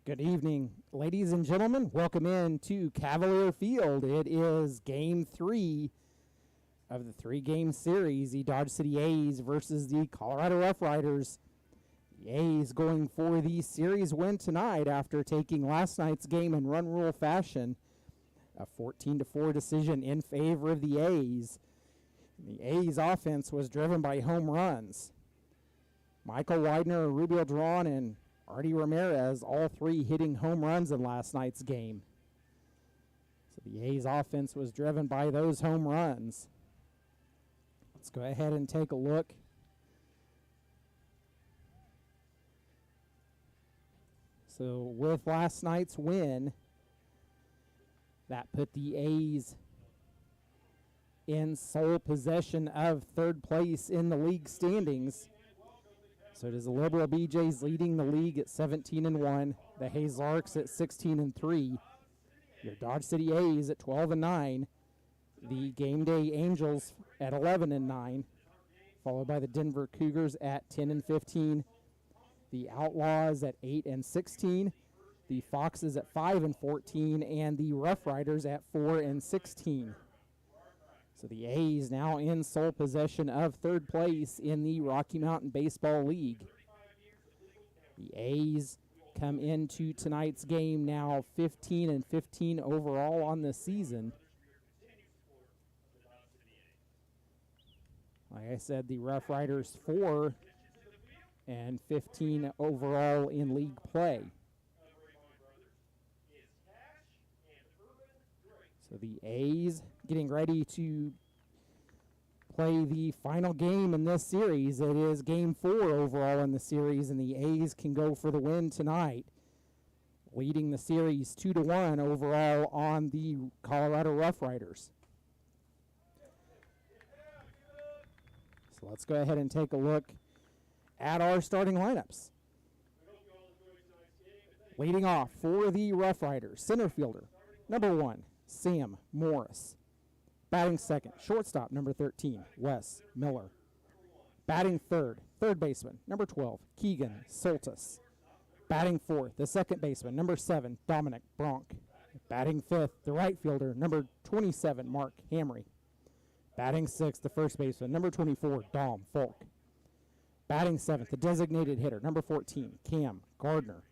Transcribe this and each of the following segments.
Good evening, ladies and gentlemen. Welcome in to Cavalier Field. It is game 3 of the 3-game series, the Dodge City A's versus the Colorado Rough Riders. The A's going for the series win tonight after taking last night's game in run rule fashion, a 14-4 decision in favor of the A's. The A's offense was driven by home runs. Michael Widener, Rubio Drawn, and Artie Ramirez, all three hitting home runs in last night's game. So the A's offense was driven by those home runs. Let's go ahead and take a look. So with last night's win, that put the A's in sole possession of third place in the league standings. So it is the Liberal BJs leading the league at 17-1, the Hayes Larks at 16-3, your Dodge City A's at 12-9, the Game Day Angels at 11-9, followed by the Denver Cougars at 10-15, the Outlaws at 8-16, the Foxes at 5-14, and the Rough Riders at 4-16. So the A's now in sole possession of third place in the Rocky Mountain Baseball League. The A's come into tonight's game now 15-15 overall on the season. Like I said, the Rough Riders 4-15 overall in league play. So the A's getting ready to play the final game in this series. It is game 4 overall in the series, and the A's can go for the win tonight, leading the series 2-1 overall on the Colorado Rough Riders. So let's go ahead and take a look at our starting lineups. Leading off for the Rough Riders, center fielder, number 1, Sam Morris. Batting second, shortstop, number 13, Wes Miller. Batting third, third baseman, number 12, Keegan Soltis. Batting fourth, the second baseman, number 7, Dominic Bronk. Batting fifth, the right fielder, number 27, Mark Hamry. Batting sixth, the first baseman, number 24, Dom Folk. Batting seventh, the designated hitter, number 14, Cam Gardner.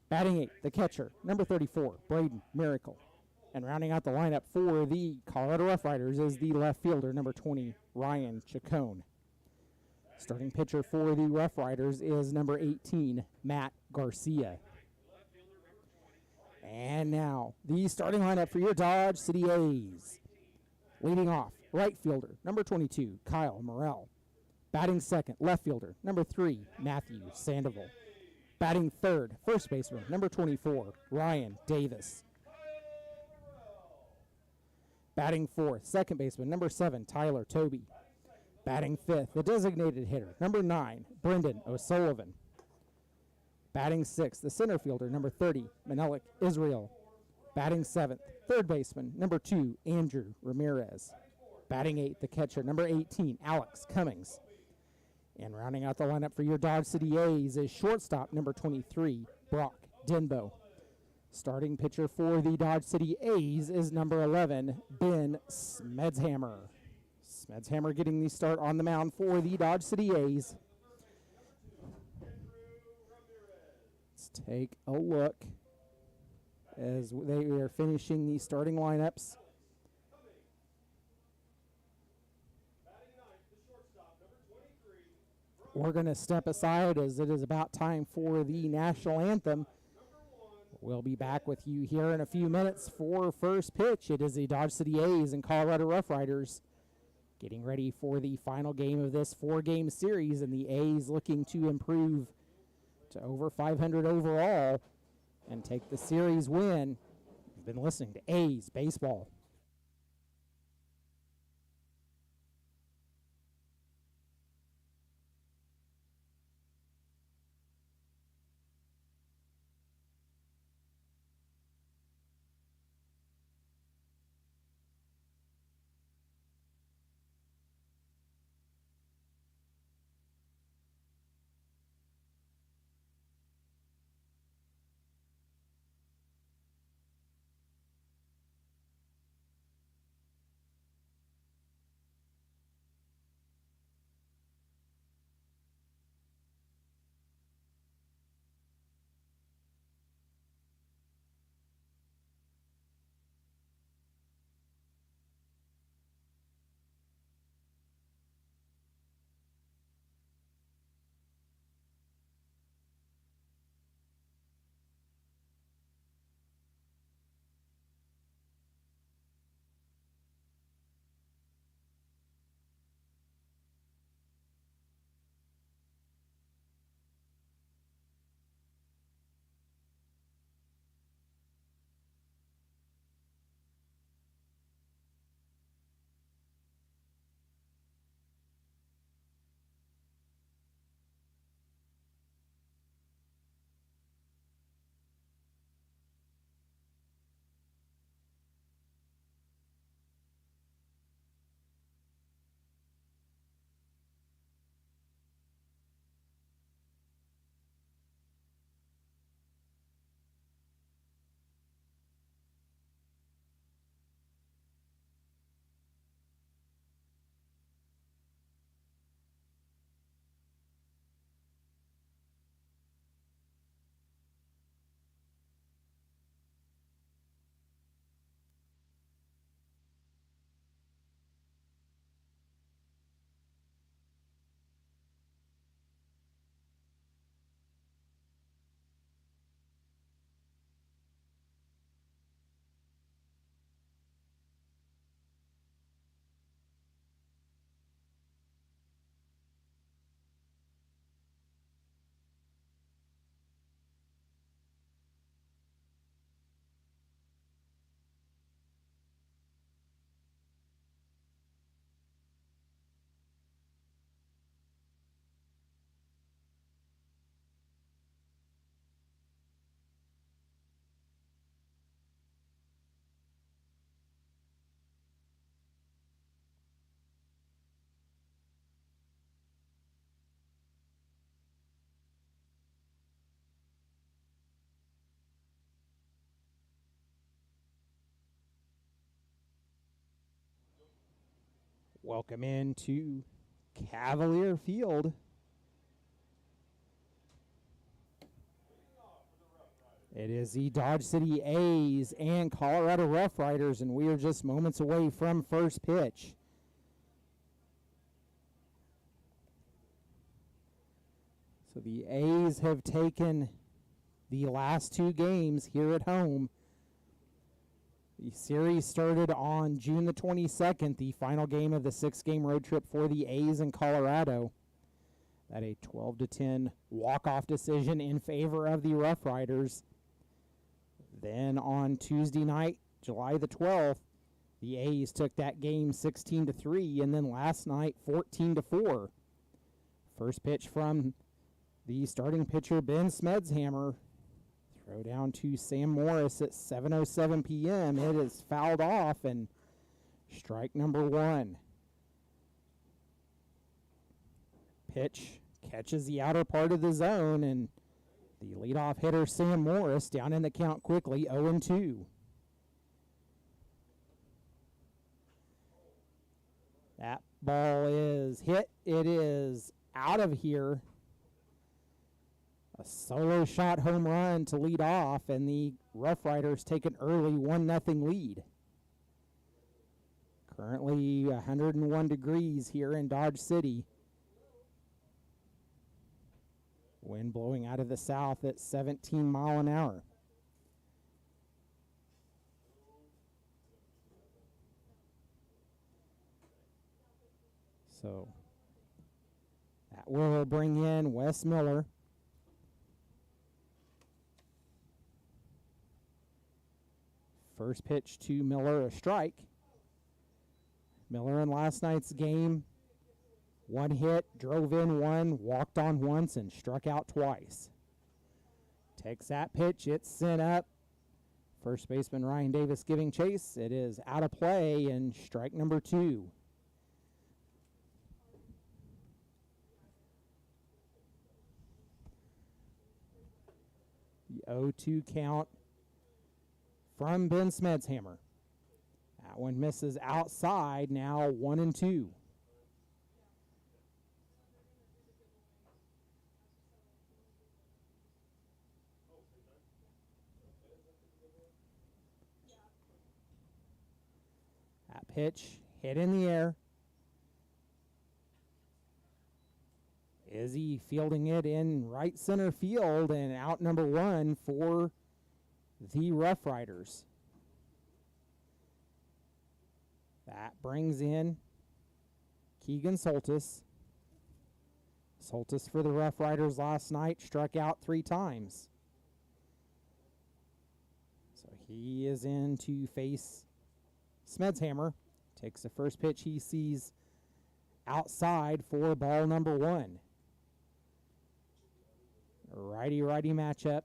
Batting eighth, the catcher, number 34, Braden Miracle. And rounding out the lineup for the Colorado Rough Riders is the left fielder, number 20, Ryan Chacon. Starting pitcher for the Rough Riders is number 18, Matt Garcia. And now, the starting lineup for your Dodge City A's. Leading off, right fielder, number 22, Kyle Morrell. Batting second, left fielder, number 3, Matthew Sandoval. Batting third, first baseman, number 24, Ryan Davis. Batting fourth, second baseman, number 7, Tyler Toby. Batting fifth, the designated hitter, number 9, Brendan O'Sullivan. Batting sixth, the center fielder, number 30, Menelik Israel. Batting seventh, third baseman, number 2, Andrew Ramirez. Batting eighth, the catcher, number 18, Alex Cummings. And rounding out the lineup for your Dodge City A's is shortstop, number 23, Brock Denbo. Starting pitcher for the Dodge City A's is number 11, Ben Smedshammer. Smedshammer getting the start on the mound for the Dodge City A's. Let's take a look as they are finishing the starting lineups. We're going to step aside as it is about time for the national anthem. We'll be back with you here in a few minutes for first pitch. It is the Dodge City A's and Colorado Rough Riders getting ready for the final game of this 4-game series, and the A's looking to improve to over 500 overall and take the series win. You've been listening to A's Baseball. Welcome into Cavalier Field. It is the Dodge City A's and Colorado Rough Riders, and we are just moments away from first pitch. So the A's have taken the last two games here at home. The series started on June the 22nd, the final game of the 6-game road trip for the A's in Colorado. At a 12-10 walk-off decision in favor of the Rough Riders. Then on Tuesday night, July the 12th, the A's took that game 16-3, and then last night 14-4. First pitch from the starting pitcher Ben Smedshammer. Throw down to Sam Morris at 7:07 p.m. It is fouled off, and strike number one. Pitch catches the outer part of the zone, and the leadoff hitter Sam Morris down in the count quickly, 0-2. That ball is hit. It is out of here. A solo shot home run to lead off, and the Rough Riders take an early 1-0 lead. Currently 101 degrees here in Dodge City. Wind blowing out of the south at 17 miles an hour. So that will bring in Wes Miller. First pitch to Miller, a strike. Miller in last night's game, one hit, drove in one, walked on once, and struck out twice. Takes that pitch, it's sent up. First baseman Ryan Davis giving chase. It is out of play, and strike number two. The 0-2 count from Ben Smedshammer. That one misses outside, now 1-2. That pitch hit in the air. Izzy fielding it in right center field, and out number one for the Rough Riders. That brings in Keegan Soltis. Soltis for the Rough Riders last night struck out 3 times. So he is in to face Smedshammer. Takes the first pitch he sees outside for ball number one. Righty-righty matchup.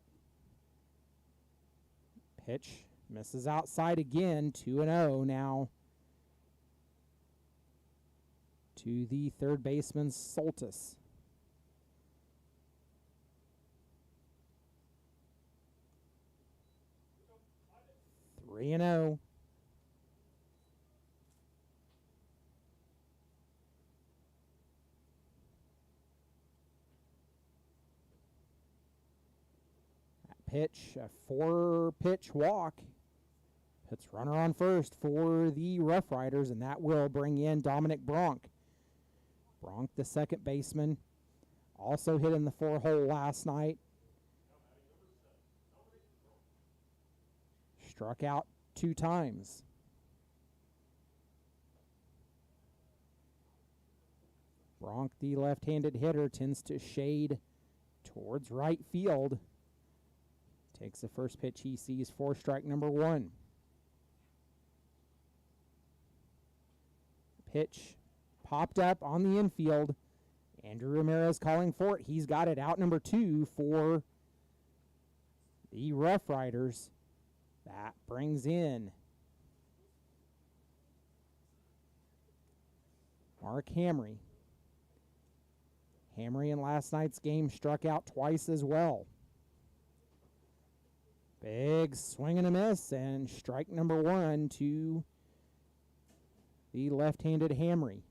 Pitch misses outside again, 2-0 now to the third baseman, Soltis. Three and 0. Pitch, a 4-pitch walk. Puts runner on first for the Rough Riders, and that will bring in Dominic Bronk. Bronk, the second baseman, also hit in the 4-hole last night. Struck out 2 times. Bronk, the left-handed hitter, tends to shade towards right field. Takes the first pitch he sees for strike number one. Pitch popped up on the infield. Andrew Ramirez calling for it. He's got it, out number 2 for the Rough Riders. That brings in Mark Hamry. Hamry in last night's game struck out twice as well. Big swing and a miss, and strike number one to the left-handed Hamry.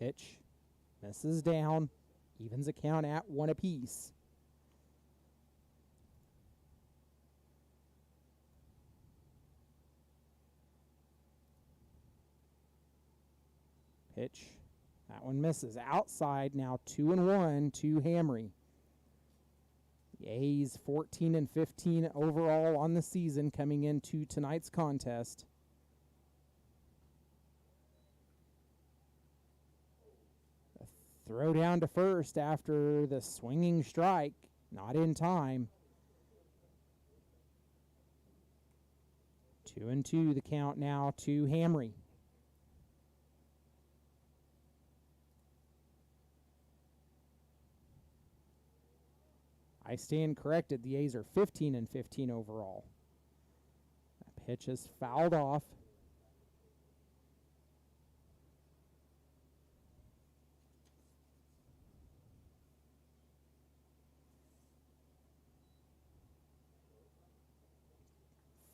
Pitch misses down, evens the count at 1 apiece. Pitch, that one misses. Outside now, 2-1 to Hamry. The A's 14-15 overall on the season coming into tonight's contest. A throw down to first after the swinging strike, not in time. 2-2 the count now to Hamry. I stand corrected. The A's are 15-15 overall. That pitch is fouled off.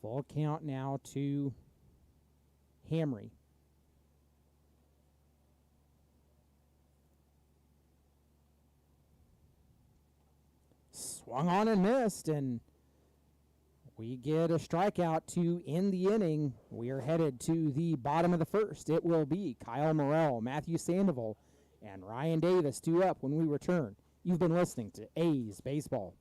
Full count now to Hamry. Swung on and missed, and we get a strikeout to end the inning. We are headed to the bottom of the first. It will be Kyle Morrell, Matthew Sandoval, and Ryan Davis due up when we return. You've been listening to A's Baseball.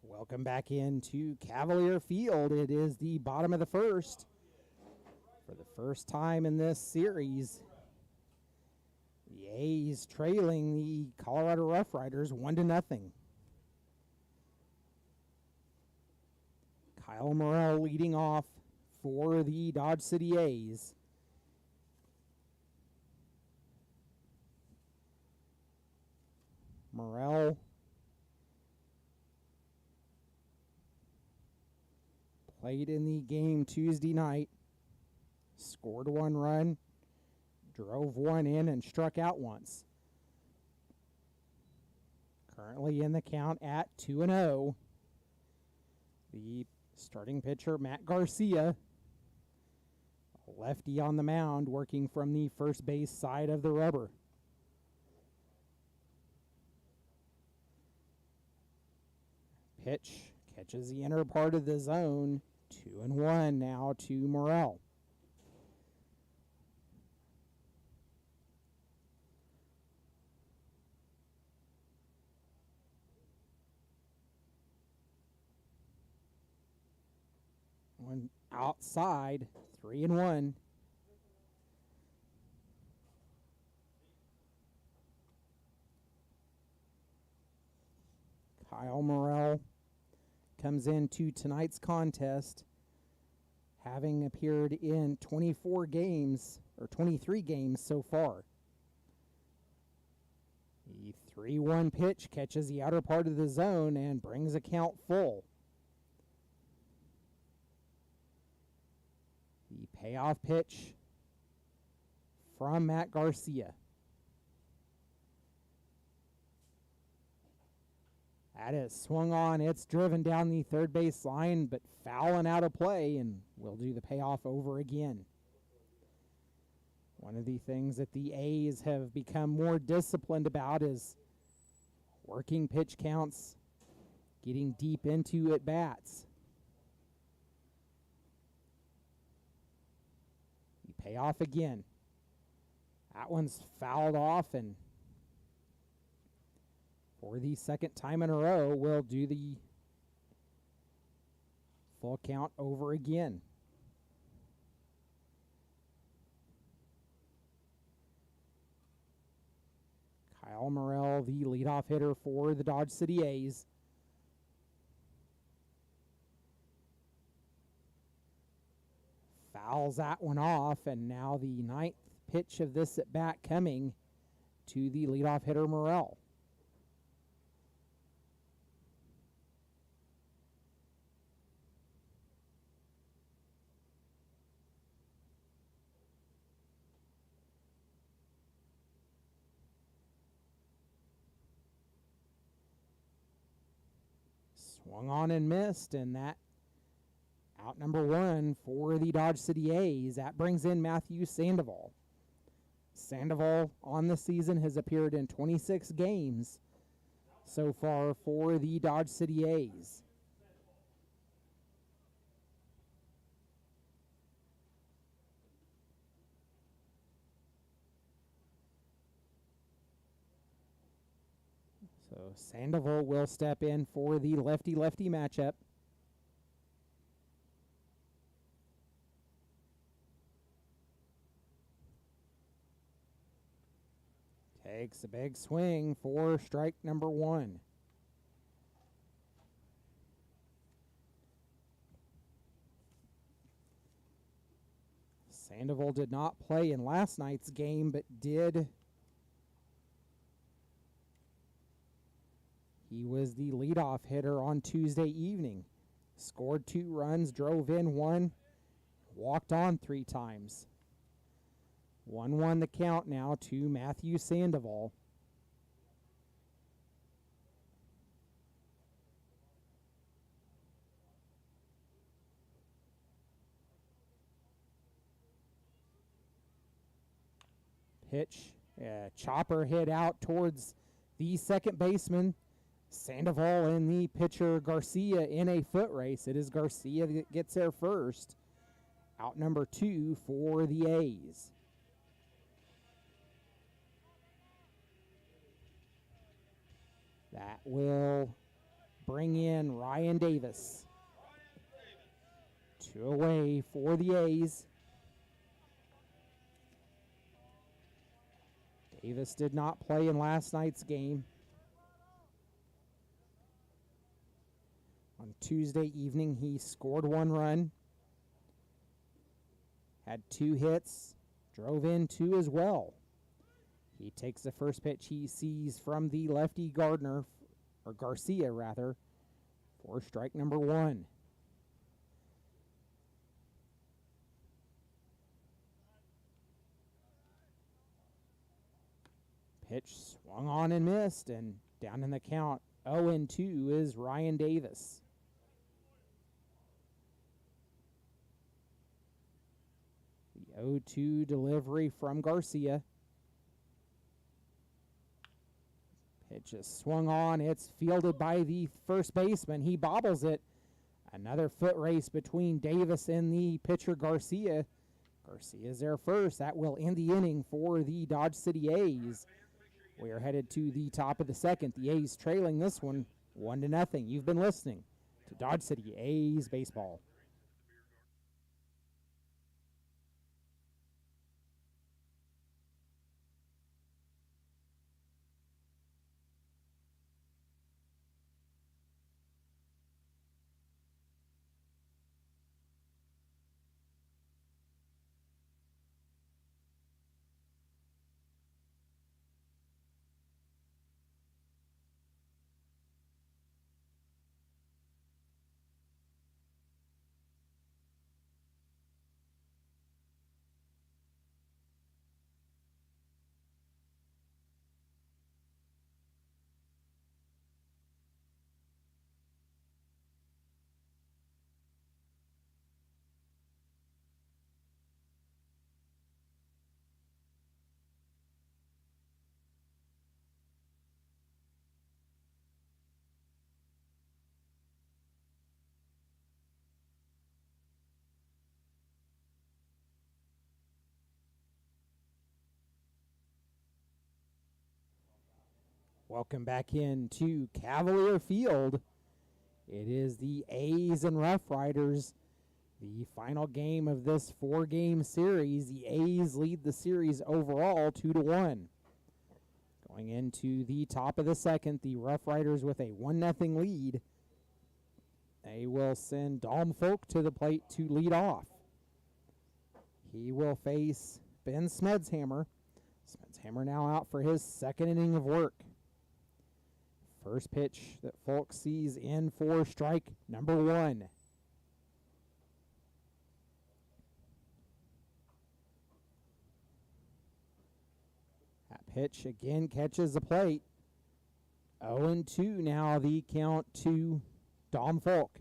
Welcome back into Cavalier Field. It is the bottom of the first. For the first time in this series, the A's trailing the Colorado Rough Riders 1-0. Kyle Morrell leading off for the Dodge City A's. Morrell played in the game Tuesday night, scored 1 run, drove 1 in, and struck out once. Currently in the count at 2-0. The starting pitcher, Matt Garcia, lefty on the mound, working from the first base side of the rubber. Pitch catches the inner part of the zone. 2-1 now to Morrell. outside, 3-1. Kyle Morrell comes into tonight's contest having appeared in 24 games, or 23 games so far. The 3-1 pitch catches the outer part of the zone and brings a count full. The payoff pitch from Matt Garcia. That is swung on. It's driven down the third base line, but fouling out of play, and we'll do the payoff over again. One of the things that the A's have become more disciplined about is working pitch counts, getting deep into at-bats. The payoff again. That one's fouled off, and for the second time in a row, we'll do the full count over again. Kyle Morrell, the leadoff hitter for the Dodge City A's. Fouls that one off, and now the ninth pitch of this at bat coming to the leadoff hitter Morrell. Swung on and missed, and that out number one for the Dodge City A's. That brings in Matthew Sandoval. Sandoval on the season has appeared in 26 games so far for the Dodge City A's. So Sandoval will step in for the lefty-lefty matchup. Takes a big swing for strike number one. Sandoval did not play in last night's game, but he was the leadoff hitter on Tuesday evening. Scored 2 runs, drove in 1, walked on 3 times. 1-1 the count now to Matthew Sandoval. Pitch, chopper hit out towards the second baseman. Sandoval and the pitcher Garcia in a foot race. It is Garcia that gets there first. Out number 2 for the A's. That will bring in Ryan Davis. 2 away for the A's. Davis did not play in last night's game. On Tuesday evening, he scored 1 run, had 2 hits, drove in 2 as well. He takes the first pitch he sees from the lefty Gardner, or Garcia rather, for strike number 1. Pitch swung on and missed, and down in the count, 0-2 is Ryan Davis. The 0-2 delivery from Garcia. Pitch is swung on. It's fielded by the first baseman. He bobbles it. Another foot race between Davis and the pitcher Garcia. Garcia's there first. That will end the inning for the Dodge City A's. We are headed to the top of the second. The A's trailing this one 1-0. You've been listening to Dodge City A's Baseball. Welcome back into Cavalier Field. It is the A's and Rough Riders, the final game of this 4-game series. The A's lead the series overall 2-1. Going into the top of the second, the Rough Riders with a 1-0 lead. They will send Dom Folk to the plate to lead off. He will face Ben Smedshammer. Smedshammer now out for his second inning of work. First pitch that Folk sees in for strike number 1. That pitch again catches the plate. 0-2 now the count to Dom Folk.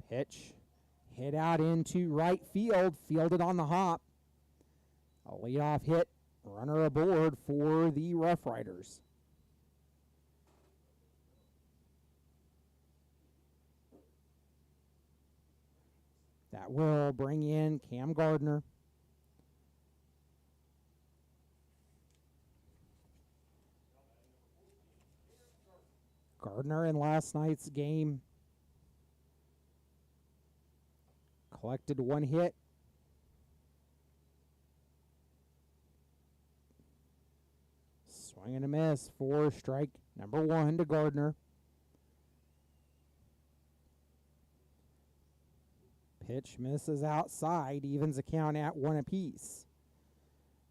Pitch hit out into right field, fielded on the hop. A leadoff hit, runner aboard for the Rough Riders. That will bring in Cam Gardner. Gardner in last night's game collected 1 hit. Swing and a miss for strike number 1 to Gardner. Pitch misses outside, evens the count at 1 apiece.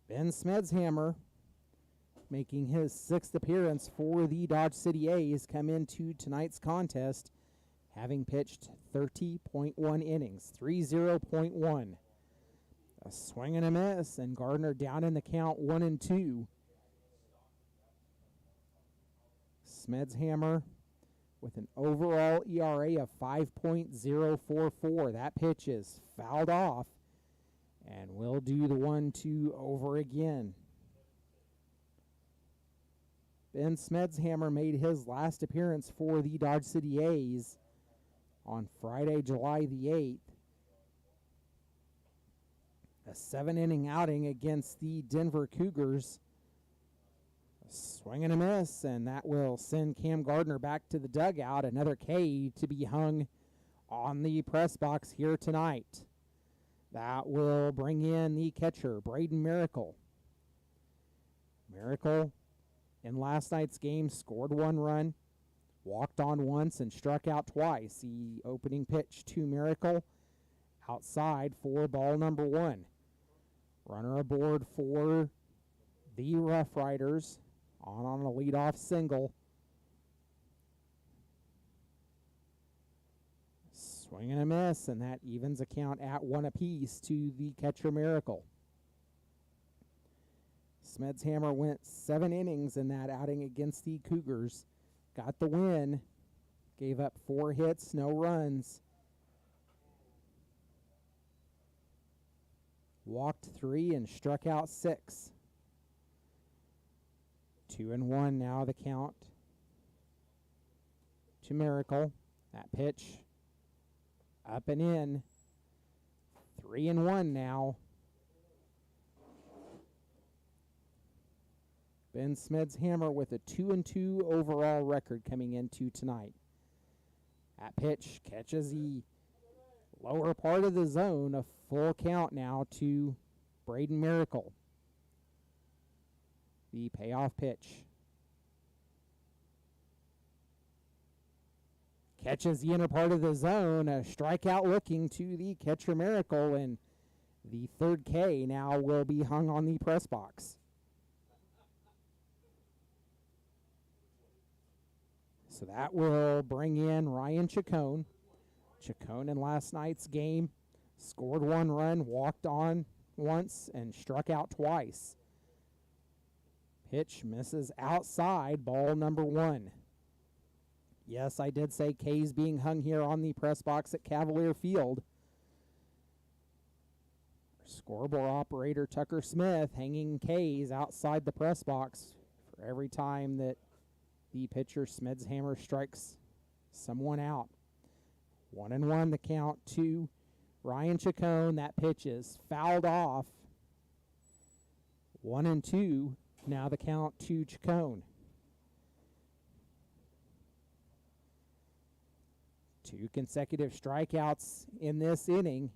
Ben Smedshammer, making his 6th appearance for the Dodge City A's, come into tonight's contest having pitched 30.1 innings, 30.1. A swing and a miss, and Gardner down in the count 1-2. Smedshammer with an overall ERA of 5.044. That pitch is fouled off, and we'll do the 1-2 over again. Ben Smedshammer made his last appearance for the Dodge City A's on Friday, July the 8th. A 7-inning outing against the Denver Cougars. Swing and a miss, and that will send Cam Gardner back to the dugout. Another K to be hung on the press box here tonight. That will bring in the catcher, Braden Miracle. Miracle in last night's game scored 1 run, walked on once, and struck out twice. The opening pitch to Miracle outside for ball number 1. Runner aboard for the Rough Riders. On a leadoff single. Swing and a miss, and that evens a count at 1 apiece to the catcher Miracle. Smedshammer went 7 innings in that outing against the Cougars. Got the win. Gave up 4 hits, no runs. Walked 3 and struck out 6. 2-1 now the count to Miracle. That pitch up and in. 3-1 now. Ben Smedshammer with a 2-2 overall record coming into tonight. That pitch catches the lower part of the zone. A full count now to Braden Miracle. The payoff pitch. Catches the inner part of the zone. A strikeout looking to the catcher Miracle, and the 3rd K now will be hung on the press box. So that will bring in Ryan Chacon. Chacon in last night's game scored 1 run, walked on once, and struck out twice. Pitch misses outside, ball number 1. Yes, I did say K's being hung here on the press box at Cavalier Field. Scoreboard operator Tucker Smith hanging K's outside the press box for every time that the pitcher Smedshammer strikes someone out. 1-1 the count to Ryan Chacon. That pitch is fouled off. 1-2. Now the count to Chacon. 2 consecutive strikeouts in this inning.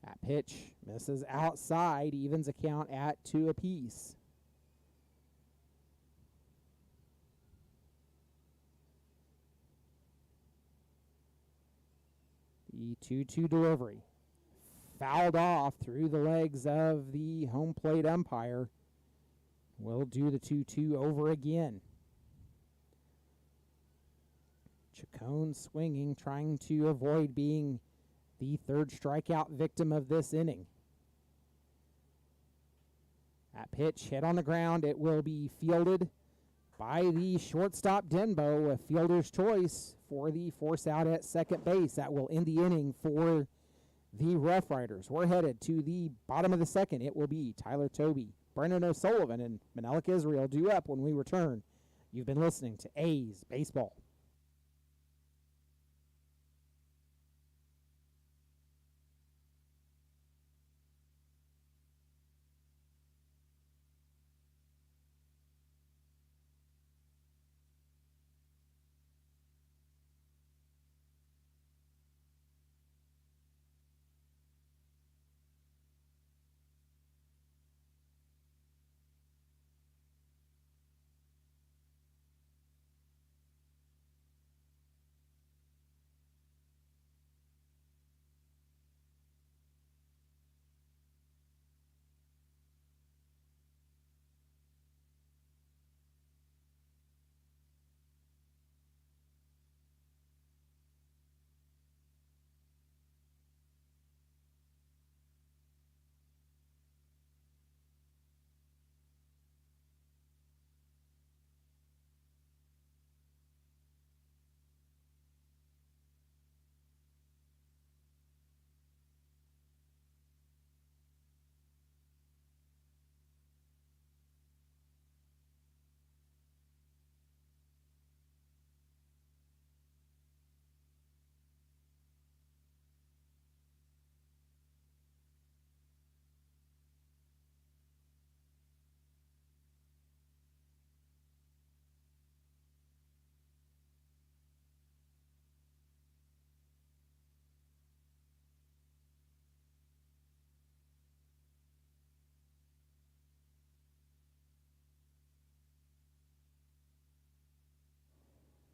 That pitch misses outside, evens a count at 2 apiece. The 2-2 delivery. Fouled off through the legs of the home plate umpire. We'll do the 2-2 over again. Chacon swinging, trying to avoid being the 3rd strikeout victim of this inning. That pitch hit on the ground. It will be fielded by the shortstop Denbo, a fielder's choice for the force out at second base. That will end the inning for the Rough Riders. We're headed to the bottom of the second. It will be Tyler Tobey, Brendan O'Sullivan, and Menelik Israel due up when we return. You've been listening to A's Baseball.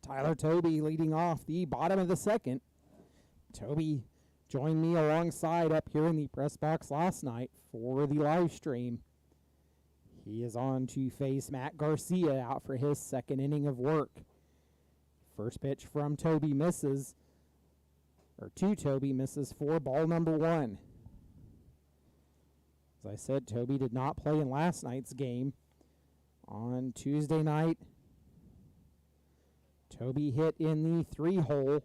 Tyler Tobey leading off the bottom of the second. Tobey joined me alongside up here in the press box last night for the live stream. He is on to face Matt Garcia out for his second inning of work. First pitch from Tobey misses, or to Tobey misses for ball number 1. As I said, Tobey did not play in last night's game. On Tuesday night, Tobey hit in the 3-hole.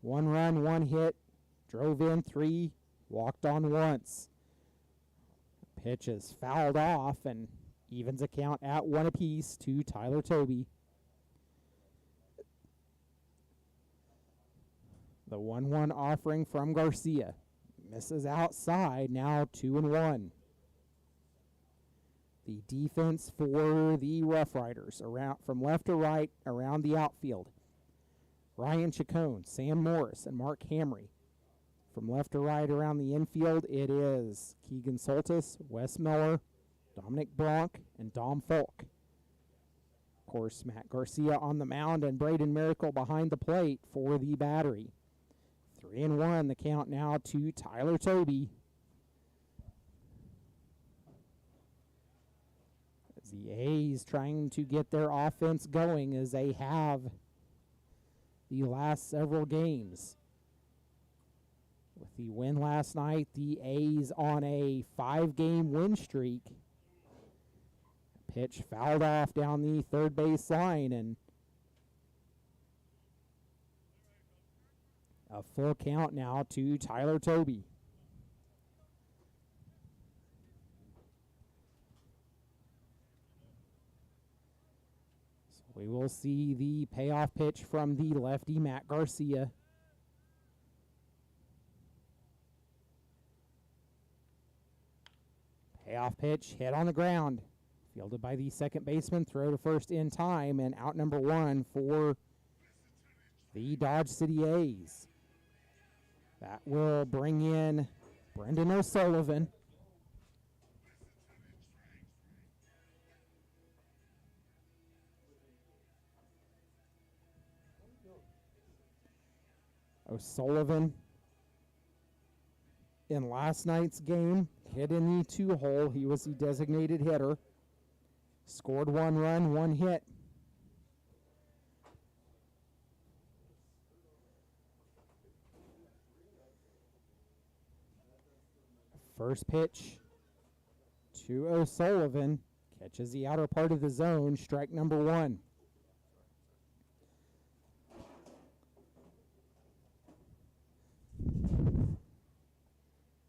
1 run, 1 hit, drove in 3, walked on once. Pitch is fouled off and evens a count at 1 apiece to Tyler Tobey. The 1-1 offering from Garcia misses outside, now 2-1. The defense for the Rough Riders around from left to right around the outfield. Ryan Chacon, Sam Morris, and Mark Hamry. From left to right around the infield, it is Keegan Soltis, Wes Miller, Dominic Bronk, and Dom Folk. Of course, Matt Garcia on the mound and Braden Miracle behind the plate for the battery. 3-1, the count now to Tyler Tobey. The A's trying to get their offense going as they have the last several games. With the win last night, the A's on a 5-game win streak. Pitch fouled off down the third base line, and a full count now to Tyler Tobey. We will see the payoff pitch from the lefty, Matt Garcia. Payoff pitch, hit on the ground. Fielded by the second baseman, throw to first in time, and out number one for the Dodge City A's. That will bring in Brendan O'Sullivan. O'Sullivan in last night's game hit in the 2-hole. He was the designated hitter. Scored 1 run, 1 hit. First pitch to O'Sullivan. Catches the outer part of the zone. Strike number 1.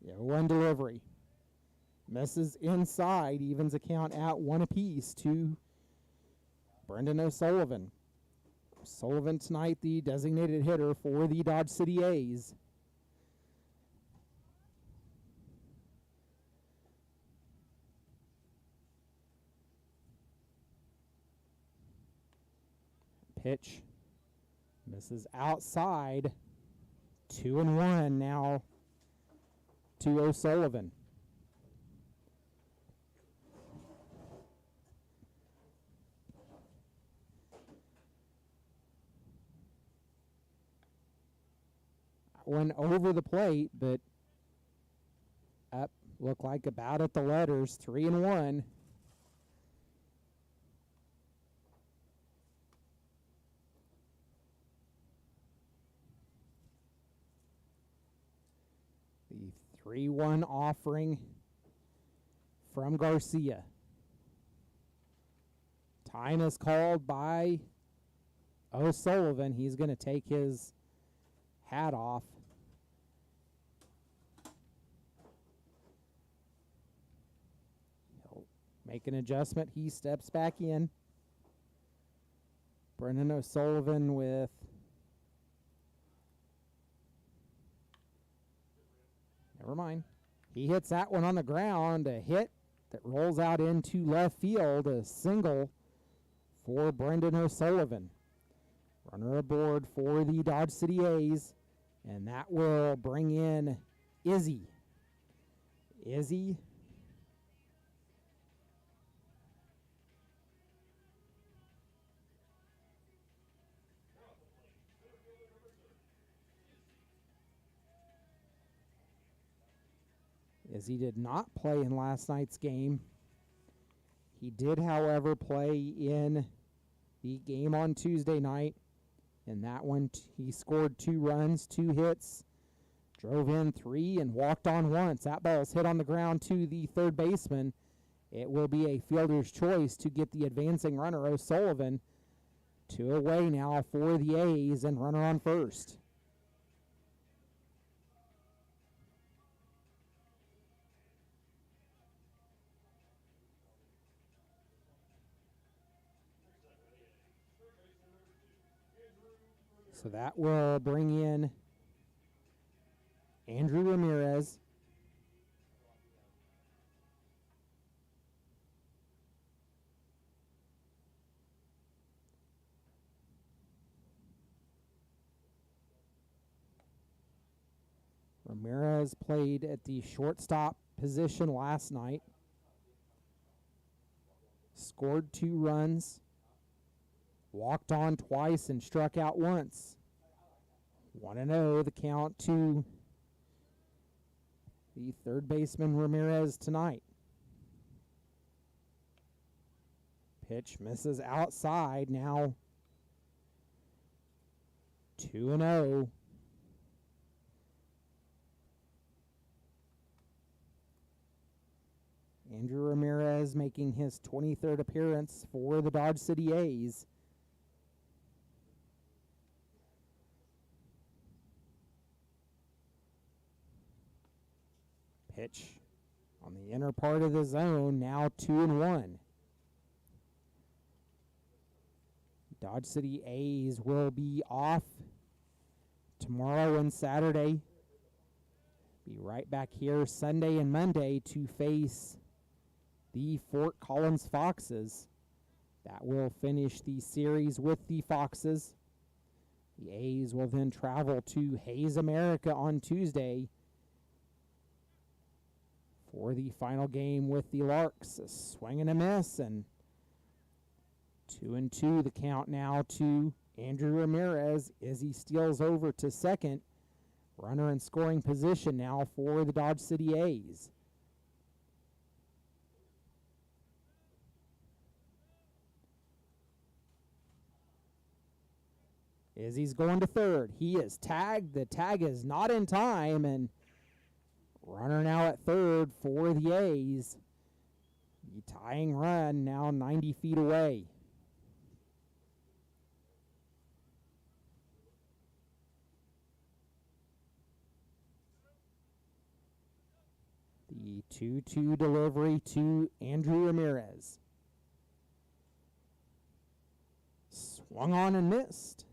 Yeah, 1 delivery. Misses inside, evens the count at 1 apiece to Brendan O'Sullivan. O'Sullivan tonight the designated hitter for the Dodge City A's. Pitch misses outside. 2-1 now to O'Sullivan. Went over the plate, but up looked like about at the letters. 3-1. The 3-1 offering from Garcia. Time is called by O'Sullivan. He's going to take his hat off. He'll make an adjustment. He steps back in. Brendan O'Sullivan with never mind. He hits that one on the ground. A hit that rolls out into left field. A single for Brendan O'Sullivan. Runner aboard for the Dodge City A's, and that will bring in Izzy. Izzy did not play in last night's game. He did, however, play in the game on Tuesday night. In that one, he scored 2 runs, 2 hits, drove in 3, and walked on once. That ball's hit on the ground to the third baseman. It will be a fielder's choice to get the advancing runner, O'Sullivan, 2 away now for the A's, and runner on first. So that will bring in Andrew Ramirez. Ramirez played at the shortstop position last night. Scored 2 runs. Walked on twice and struck out once. 1-0 the count to the third baseman Ramirez tonight. Pitch misses outside. Now 2-0. Andrew Ramirez making his 23rd appearance for the Dodge City A's. Pitch on the inner part of the zone, now 2-1. Dodge City A's will be off tomorrow and Saturday. Be right back here Sunday and Monday to face the Fort Collins Foxes. That will finish the series with the Foxes. The A's will then travel to Hayes America on Tuesday for the final game with the Larks. A swing and a miss, and 2-2 the count now to Andrew Ramirez as he steals over to second. Runner in scoring position now for the Dodge City A's. Izzy's going to third. He is tagged. The tag is not in time, and runner now at third for the A's. The tying run now 90 feet away. The 2-2 delivery to Andrew Ramirez. Swung on and missed.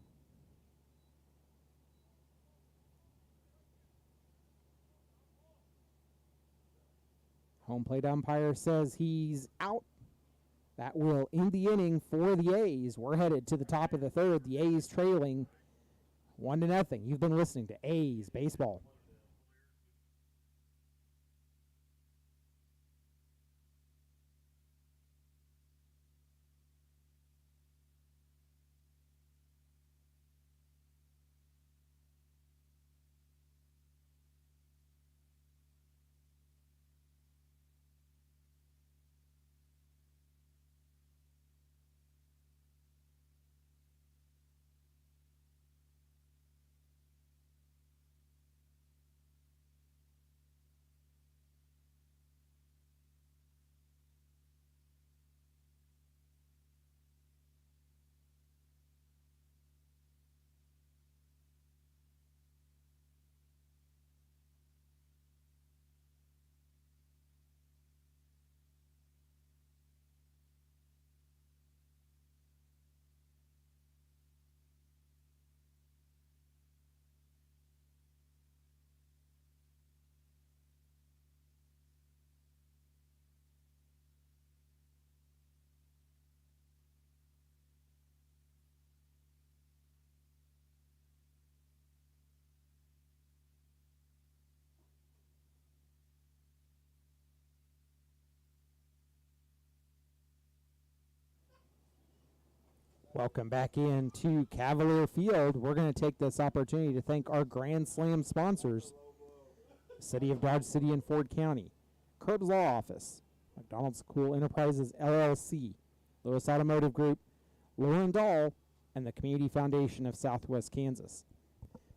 Home plate umpire says he's out. That will end the inning for the A's. We're headed to the top of the third. The A's trailing 1-0. You've been listening to A's Baseball. Welcome back into Cavalier Field. We're going to take this opportunity to thank our Grand Slam sponsors: City of Dodge City and Ford County, Curbs Law Office, McDonald's Cool Enterprises LLC, Lewis Automotive Group, Lauren Dahl, and the Community Foundation of Southwest Kansas.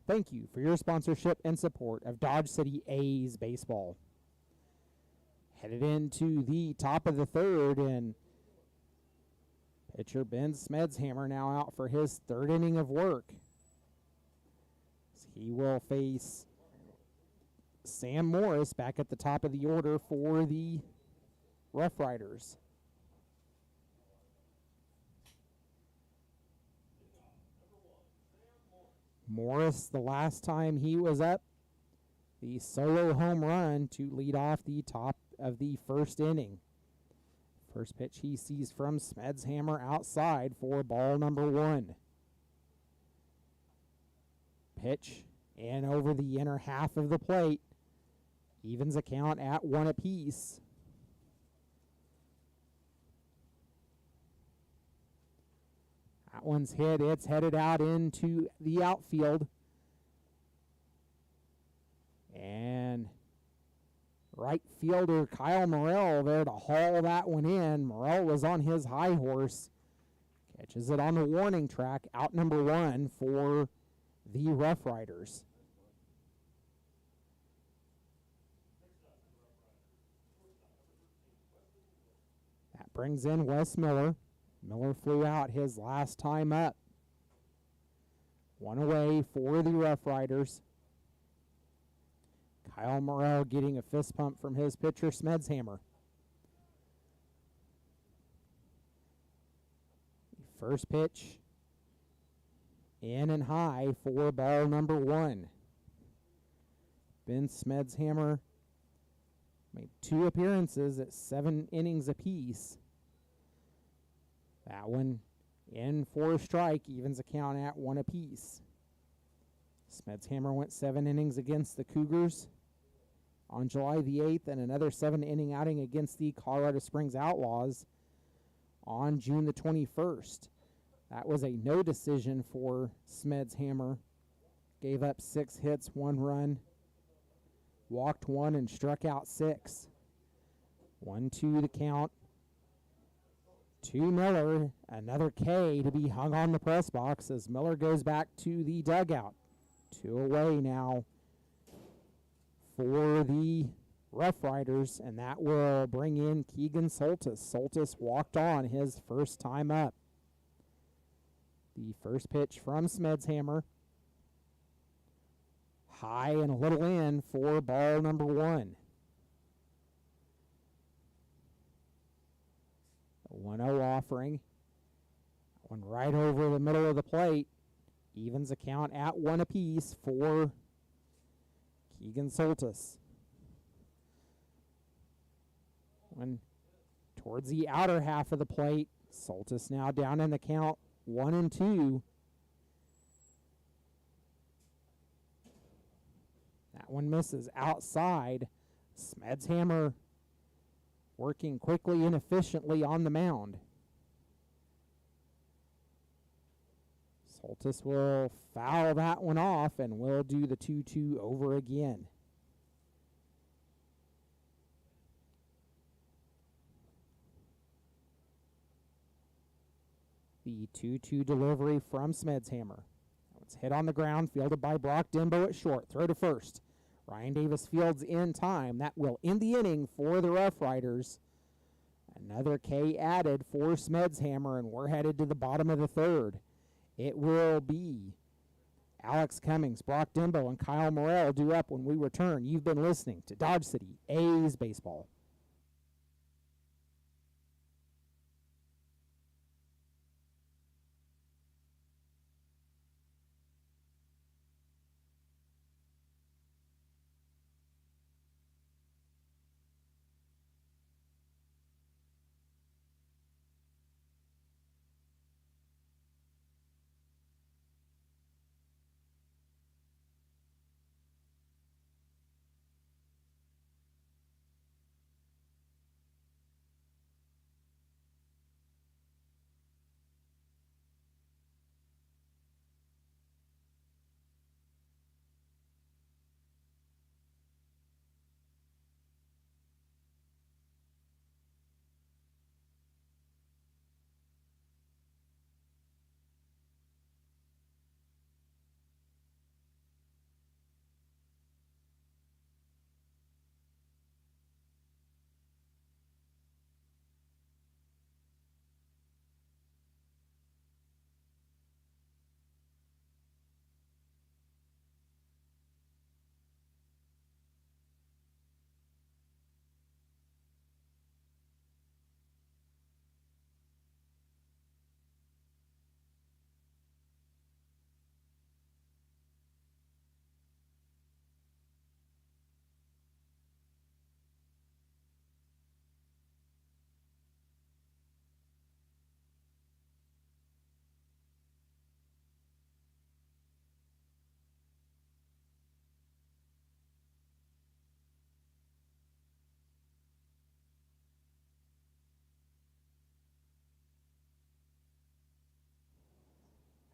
Thank you for your sponsorship and support of Dodge City A's baseball. Headed into the top of the third, and pitcher Ben Smedshammer now out for his third inning of work. He will face Sam Morris back at the top of the order for the Rough Riders. Morris, the last time he was up, the solo home run to lead off the top of the first inning. First pitch he sees from Smedshammer outside for ball number 1. Pitch and over the inner half of the plate. Evens a count at 1 apiece. That one's hit. It's headed out into the outfield. And right fielder Kyle Morrell there to haul that one in. Morrell was on his high horse. Catches it on the warning track. Out number 1 for the Rough Riders. That brings in Wes Miller. Miller flew out his last time up. 1 away for the Rough Riders. Kyle Morrell getting a fist pump from his pitcher, Smedshammer. First pitch in and high for ball number 1. Ben Smedshammer Made 2 appearances at 7 innings apiece. That one in for a strike, evens the count at 1 apiece. Smedshammer went 7 innings against the Cougars on July the 8th, and another 7-inning outing against the Colorado Springs Outlaws on June the 21st. That was a no decision for Smedshammer. Gave up 6 hits, 1 run, walked 1, and struck out 6. 1-2 the count. To Miller, another K to be hung on the press box as Miller goes back to the dugout. 2 away now for the Rough Riders, and that will bring in Keegan Soltis. Soltis walked on his first time up. The first pitch from Smedshammer. High and a little in for ball number 1. 1-0 offering. One right over the middle of the plate. Evens the count at 1 apiece for Keegan Soltis. One towards the outer half of the plate. Soltis now down in the count 1-2. That one misses outside. Smedshammer working quickly and efficiently on the mound. Soltis will foul that one off and will do the 2-2 over again. The 2-2 delivery from Smedshammer. It's hit on the ground, fielded by Brock Denbo at short. Throw to first. Ryan Davis fields in time. That will end the inning for the Rough Riders. Another K added for Smedshammer, and we're headed to the bottom of the 3rd. It will be Alex Cummings, Brock Denbo, and Kyle Morrell due up when we return. You've been listening to Dodge City A's Baseball.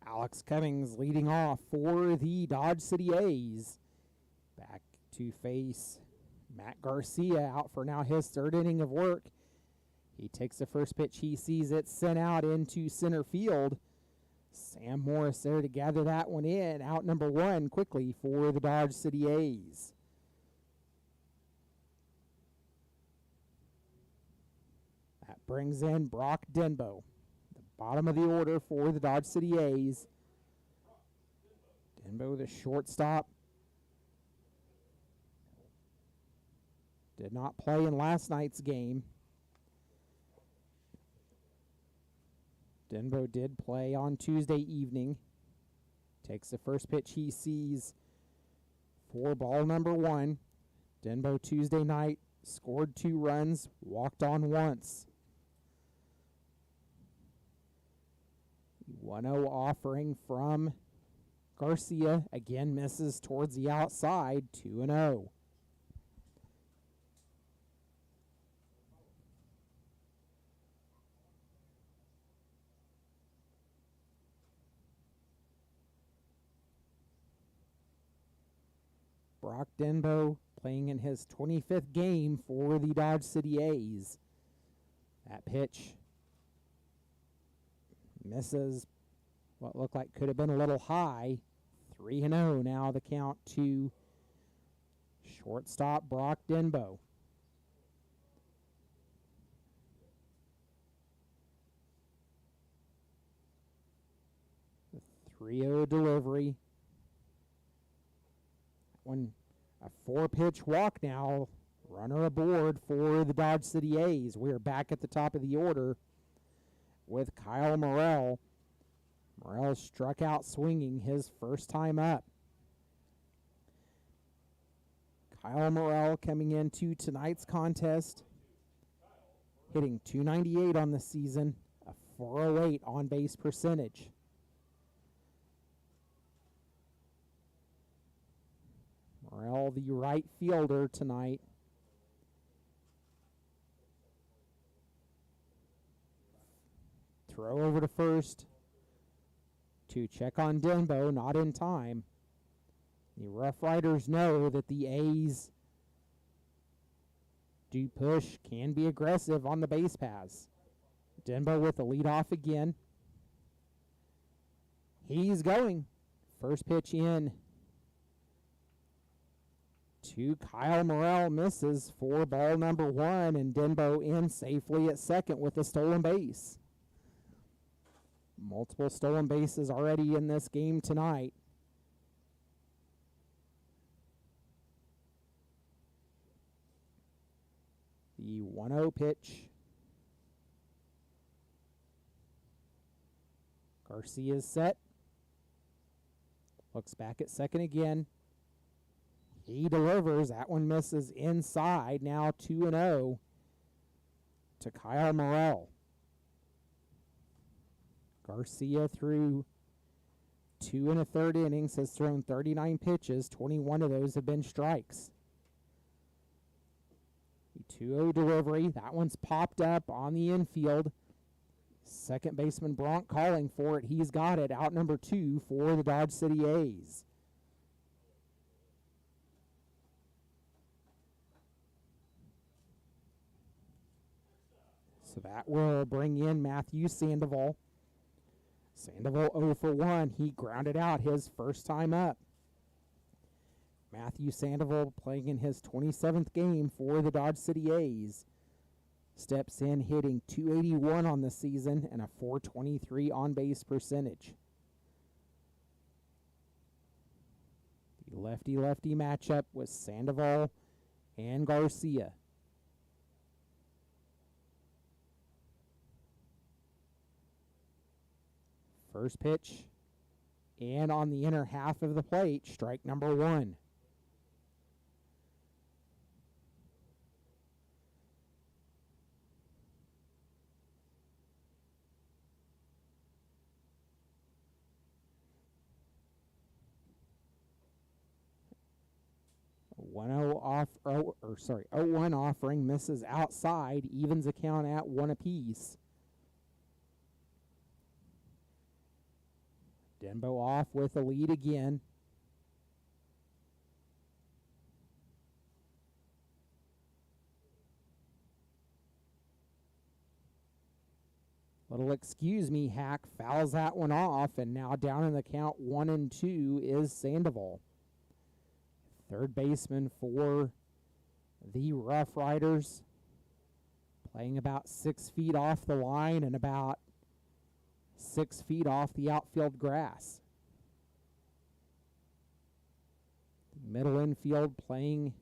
Alex Cummings leading off for the Dodge City A's. Back to face Matt Garcia, out for now his 3rd inning of work. He takes the first pitch. He sees it sent out into center field. Sam Morris there to gather that one in. Out number 1 quickly for the Dodge City A's. That brings in Brock Denbo. Bottom of the order for the Dodge City A's. Denbo, the shortstop. Did not play in last night's game. Denbo did play on Tuesday evening. Takes the first pitch he sees for ball number 1. Denbo Tuesday night scored 2 runs, walked on once. 1-0 offering from Garcia. Again misses towards the outside, 2-0. Brock Denbo playing in his 25th game for the Dodge City A's. That pitch misses what looked like could have been a little high. 3-0 now the count to shortstop Brock Denbo. The 3-0 delivery. One a 4-pitch walk now. Runner aboard for the Dodge City A's. We are back at the top of the order with Kyle Morrell. Morrell struck out swinging his first time up. Kyle Morrell coming into tonight's contest, hitting .298 on the season, a .408 on-base percentage. Morrell, the right fielder tonight. Throw over to first to check on Denbo, not in time. The Rough Riders know that the A's do push, can be aggressive on the base paths. Denbo with the lead off again. He's going. First pitch in to Kyle Morrell, misses for ball number 1, and Denbo in safely at second with a stolen base. Multiple stolen bases already in this game tonight. The 1-0 pitch. Garcia's set. Looks back at second again. He delivers. That one misses inside. Now 2-0 to Kyle Morrell. Garcia through 2 1/3 innings has thrown 39 pitches. 21 of those have been strikes. The 2-0 delivery. That one's popped up on the infield. Second baseman Bronk calling for it. He's got it. Out number 2 for the Dodge City A's. So that will bring in Matthew Sandoval. Sandoval 0 for 1. He grounded out his first time up. Matthew Sandoval playing in his 27th game for the Dodge City A's. Steps in hitting .281 on the season and a .423 on-base percentage. The lefty-lefty matchup with Sandoval and Garcia. First pitch, and on the inner half of the plate, strike number 1. Oh, 0-1 offering misses outside, evens the count at 1 apiece. Denbo off with the lead again. Little excuse me hack fouls that one off, and now down in the count 1-2 is Sandoval. Third baseman for the Rough Riders, playing about 6 feet off the line and about 6 feet off the outfield grass. Middle infield playing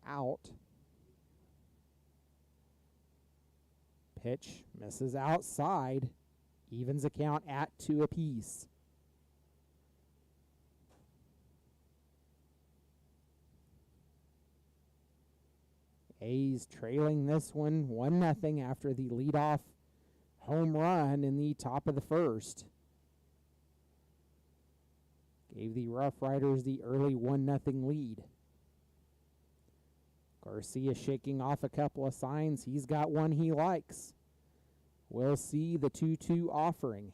out. Pitch misses outside. Evens the count at 2 apiece. A's trailing this one 1-0 after the leadoff home run in the top of the first. Gave the Rough Riders the early 1-0 lead. Garcia shaking off a couple of signs. He's got one he likes. We'll see the 2-2 offering.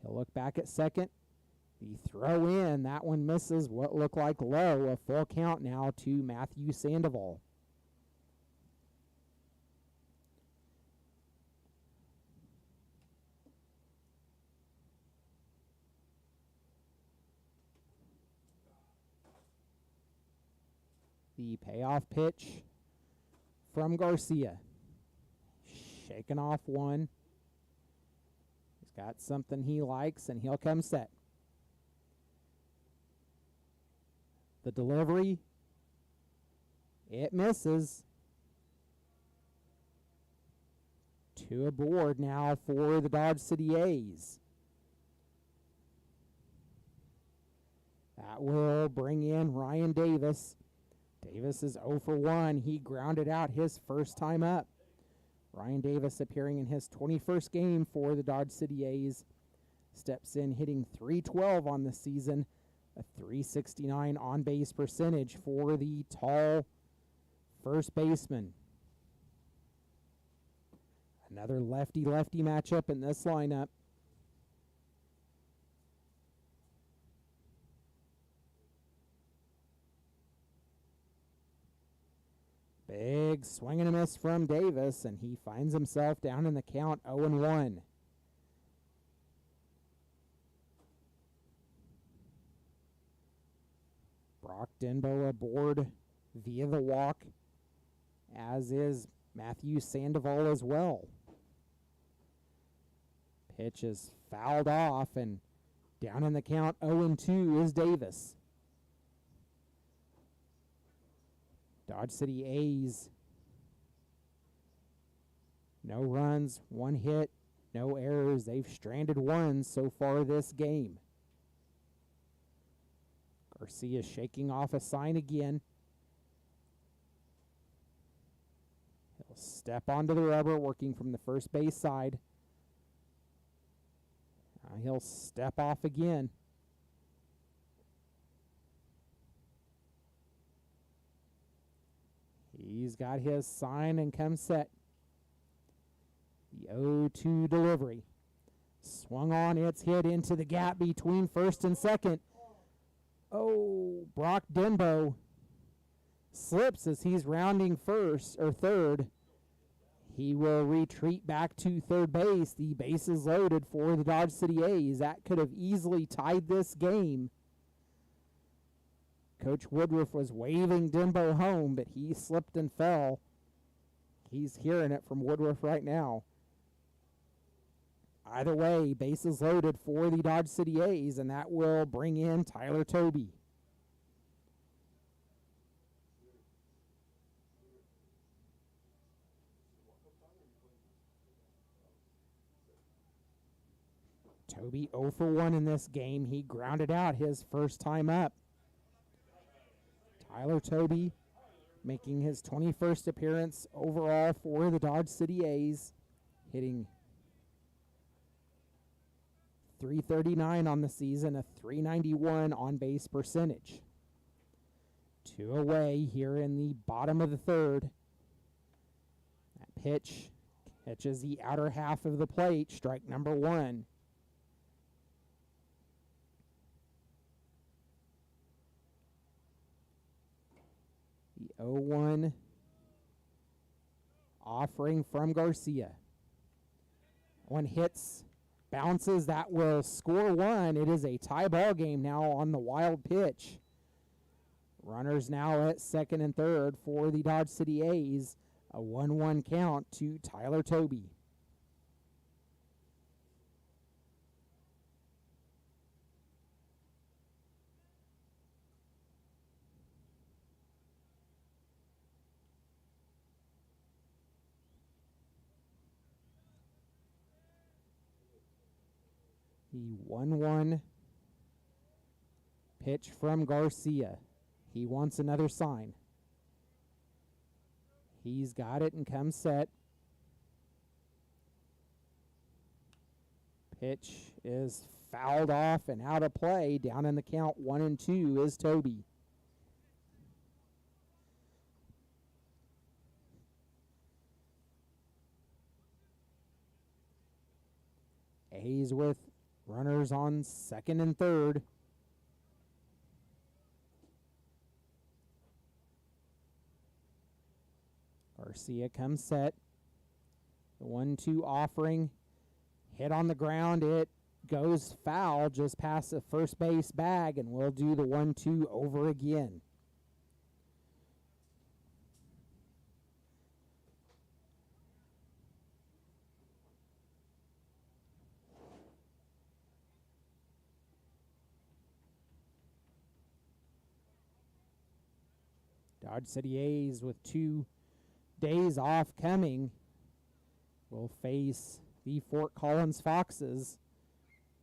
He'll look back at second. The throw in, that one misses. What looked like low. A full count now to Matthew Sandoval. The payoff pitch from Garcia. Shaking off one. He's got something he likes, and he'll come set. The delivery, it misses. 2 aboard now for the Dodge City A's. That will bring in Ryan Davis. Davis is 0 for 1. He grounded out his first time up. Ryan Davis appearing in his 21st game for the Dodge City A's. Steps in hitting .312 on the season. A .369 on-base percentage for the tall first baseman. Another lefty-lefty matchup in this lineup. Big swing and a miss from Davis, and he finds himself down in the count 0-1. Brock Denbo aboard via the walk, as is Matthew Sandoval as well. Pitch is fouled off, and down in the count 0-2 is Davis. Dodge City A's, no runs, 1 hit, no errors. They've stranded 1 so far this game. Garcia shaking off a sign again. He'll step onto the rubber, working from the first base side. He'll step off again. He's got his sign and comes set. The 0-2 delivery. Swung on, it's hit into the gap between first and second. Oh, Brock Denbo slips as he's rounding first or third. He will retreat back to third base. The base is loaded for the Dodge City A's. That could have easily tied this game. Coach Woodruff was waving Denbo home, but he slipped and fell. He's hearing it from Woodruff right now. Either way, bases loaded for the Dodge City A's, and that will bring in Tyler Tobey. Tobey 0 for 1 in this game. He grounded out his first time up. Tyler Tobey making his 21st appearance overall for the Dodge City A's, hitting .339 on the season, a .391 on-base percentage. 2 away here in the bottom of the third. That pitch catches the outer half of the plate, strike number 1. The 0-1 offering from Garcia. One hits, bounces, that will score 1. It is a tie ball game now on the wild pitch. Runners now at second and third for the Dodge City A's. A 1-1 count to Tyler Tobey. The 1-1 pitch from Garcia. He wants another sign. He's got it and comes set. Pitch is fouled off and out of play. Down in the count, 1-2 is Toby. A's with runners on second and third. Garcia comes set. The 1-2 offering. Hit on the ground. It goes foul just past the first base bag, and we'll do the 1-2 over again. Dodge City A's with 2 days off coming will face the Fort Collins Foxes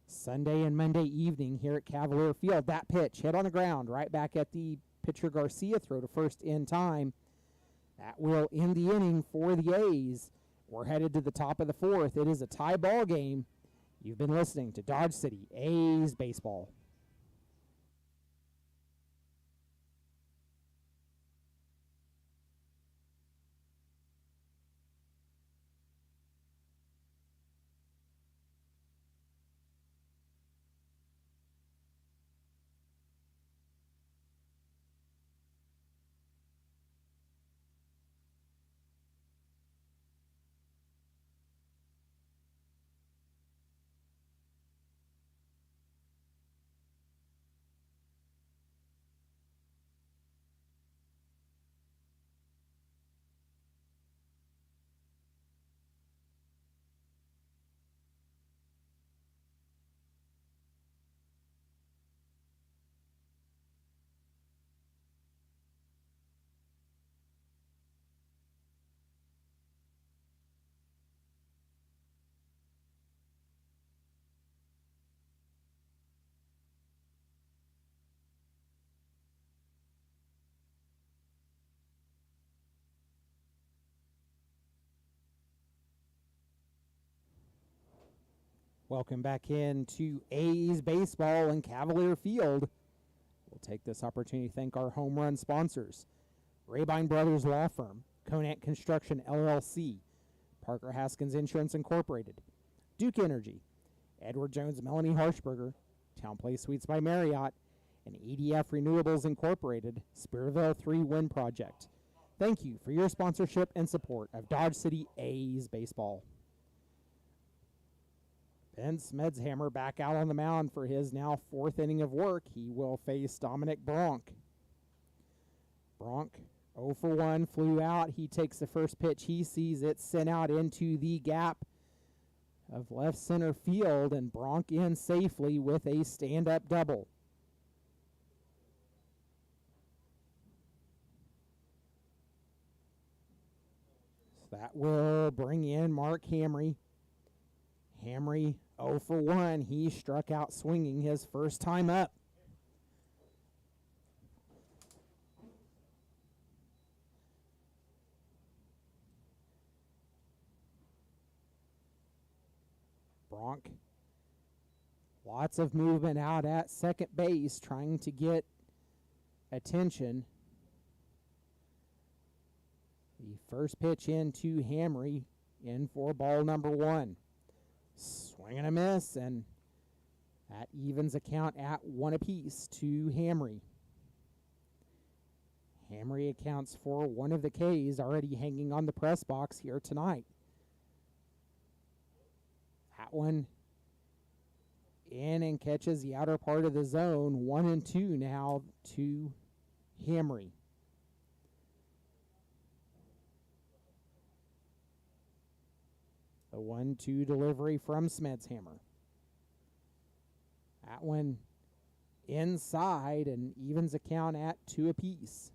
Sunday and Monday evening here at Cavalier Field. That pitch hit on the ground right back at the pitcher Garcia, throw to first in time. That will end the inning for the A's. We're headed to the top of the fourth. It is a tie ball game. You've been listening to Dodge City A's Baseball. Welcome back into A's Baseball and Cavalier Field. We'll take this opportunity to thank our home run sponsors: Rabine Brothers Law Firm, Conant Construction LLC, Parker Haskins Insurance Incorporated, Duke Energy, Edward Jones Melanie Harshberger, Town Place Suites by Marriott, and EDF Renewables Incorporated, Spearville 3 Wind Project. Thank you for your sponsorship and support of Dodge City A's Baseball. Ben Smedshammer back out on the mound for his now 4th inning of work. He will face Dominic Bronk. Bronk 0 for 1, flew out. He takes the first pitch. He sees it sent out into the gap of left center field, and Bronk in safely with a stand-up double. So that will bring in Mark Hamry. Hamry 0 for 1. He struck out swinging his first time up. Bronk, lots of movement out at second base, trying to get attention. The first pitch into Hamry, in for ball number 1. Swing and a miss, and that evens a count at 1 apiece to Hamry. Hamry accounts for one of the K's already hanging on the press box here tonight. That one in and catches the outer part of the zone. 1-2 now to Hamry. The 1-2 delivery from Smedshammer. That one inside and evens a count at 2 apiece.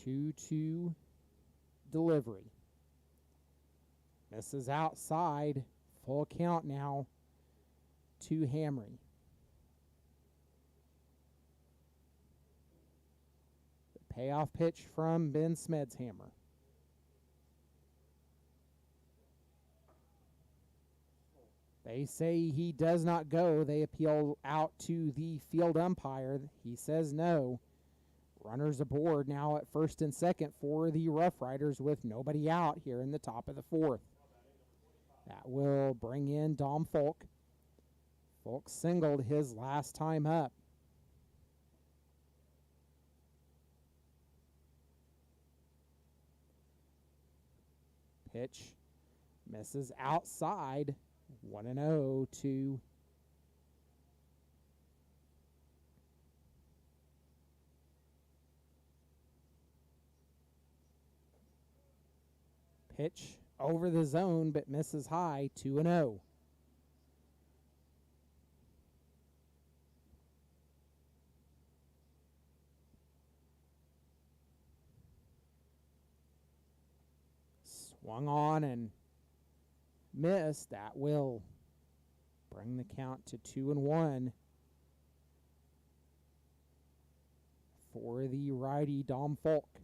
Two delivery. Misses outside. Full count now to Hamry. Payoff pitch from Ben Smedshammer. They say he does not go. They appeal out to the field umpire. He says no. Runners aboard now at first and second for the Rough Riders with nobody out here in the top of the fourth. That will bring in Dom Folk. Folk singled his last time up. Pitch misses outside. 1-0 to pitch over the zone but misses high. 2-0. Swung on and missed. That will bring the count to 2-1 for the righty Dom Folk.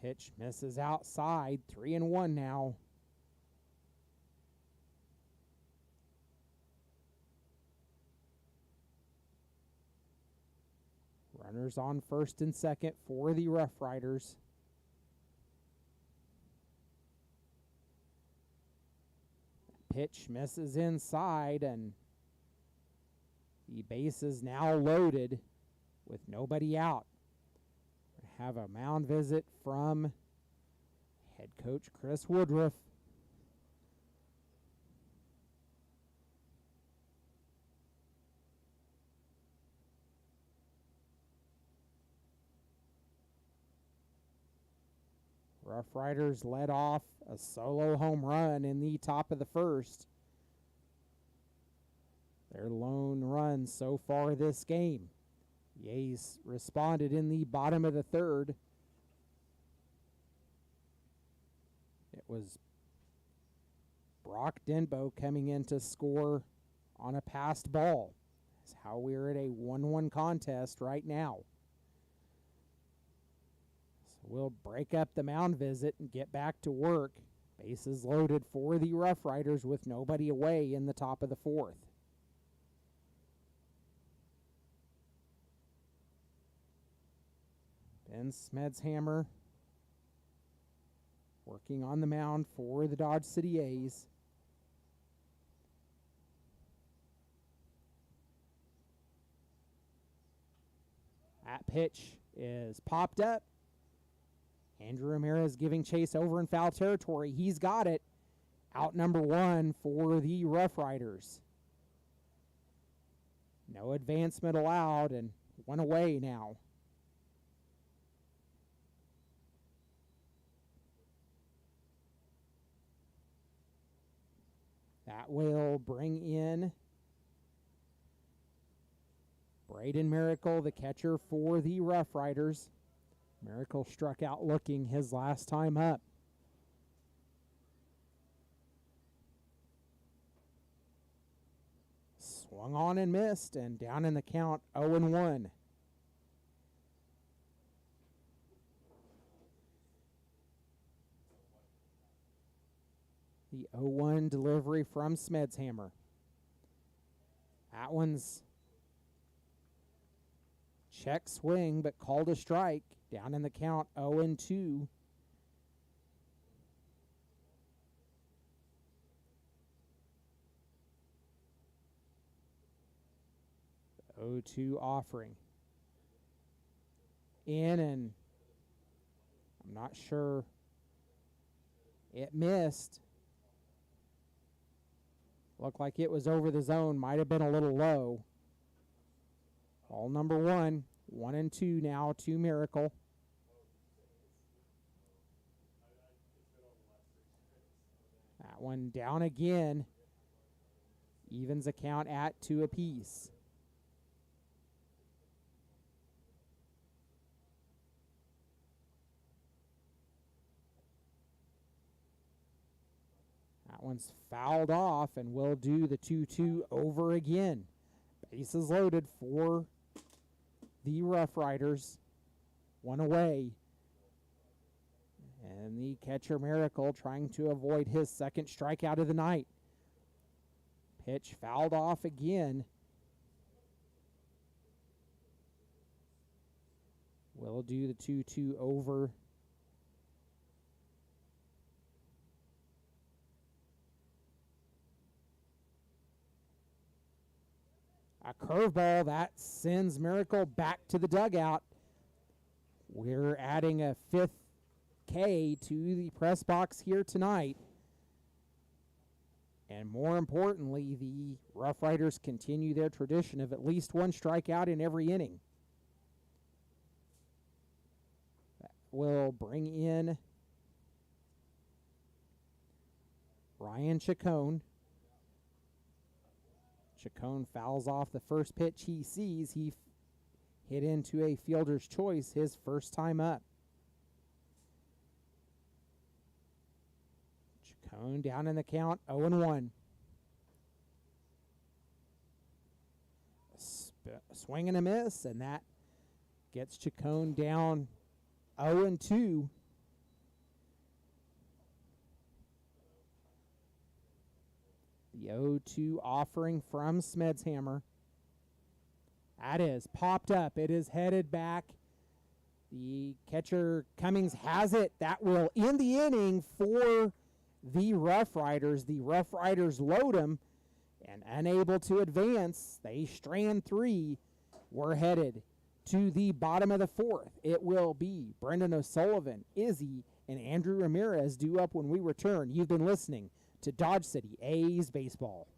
Pitch misses outside. 3-1 now. Runners on first and second for the Rough Riders. Pitch misses inside, and the base is now loaded with nobody out. We have a mound visit from head coach Chris Woodruff. Rough Riders led off a solo home run in the top of the first. Their lone run so far this game. The A's responded in the bottom of the third. It was Brock Denbo coming in to score on a passed ball. That's how we're at a 1-1 contest right now. We'll break up the mound visit and get back to work. Bases loaded for the Rough Riders with nobody away in the top of the fourth. Ben Smedshammer working on the mound for the Dodge City A's. That pitch is popped up. Andrew Ramirez giving chase over in foul territory. He's got it. Out number one for the Rough Riders. No advancement allowed, and one away now. That will bring in Braden Miracle, the catcher for the Rough Riders. Miracle struck out looking his last time up. Swung on and missed, and down in the count, 0-1. The 0-1 delivery from Smedshammer. That one's check swing, but called a strike. Down in the count, 0-2. The 0-2 offering. In, and I'm not sure. It missed. Looked like it was over the zone. Might have been a little low. Ball number one. 1-2 now to Miracle. That one down again. Evens the count at 2 apiece. That one's fouled off, and we'll do the 2-2 over again. Bases loaded for the Rough Riders. One away. And the catcher, Miracle, trying to avoid his second strikeout of the night. Pitch fouled off again. We'll do the 2-2 over. A curveball that sends Miracle back to the dugout. We're adding a 5th K to the press box here tonight. And more importantly, the Rough Riders continue their tradition of at least one strikeout in every inning. That will bring in Ryan Chacon. Chacon fouls off the first pitch he sees. He hit into a fielder's choice his first time up. Chacon down in the count, 0-1. Swing and a miss, and that gets Chacon down 0-2. The 0-2 offering from Smedshammer. That is popped up. It is headed back. The catcher, Cummings, has it. That will end the inning for the Rough Riders. The Rough Riders load them, and unable to advance, they strand 3. We're headed to the bottom of the 4th. It will be Brendan O'Sullivan, Izzy, and Andrew Ramirez due up when we return. You've been listening to Dodge City A's Baseball.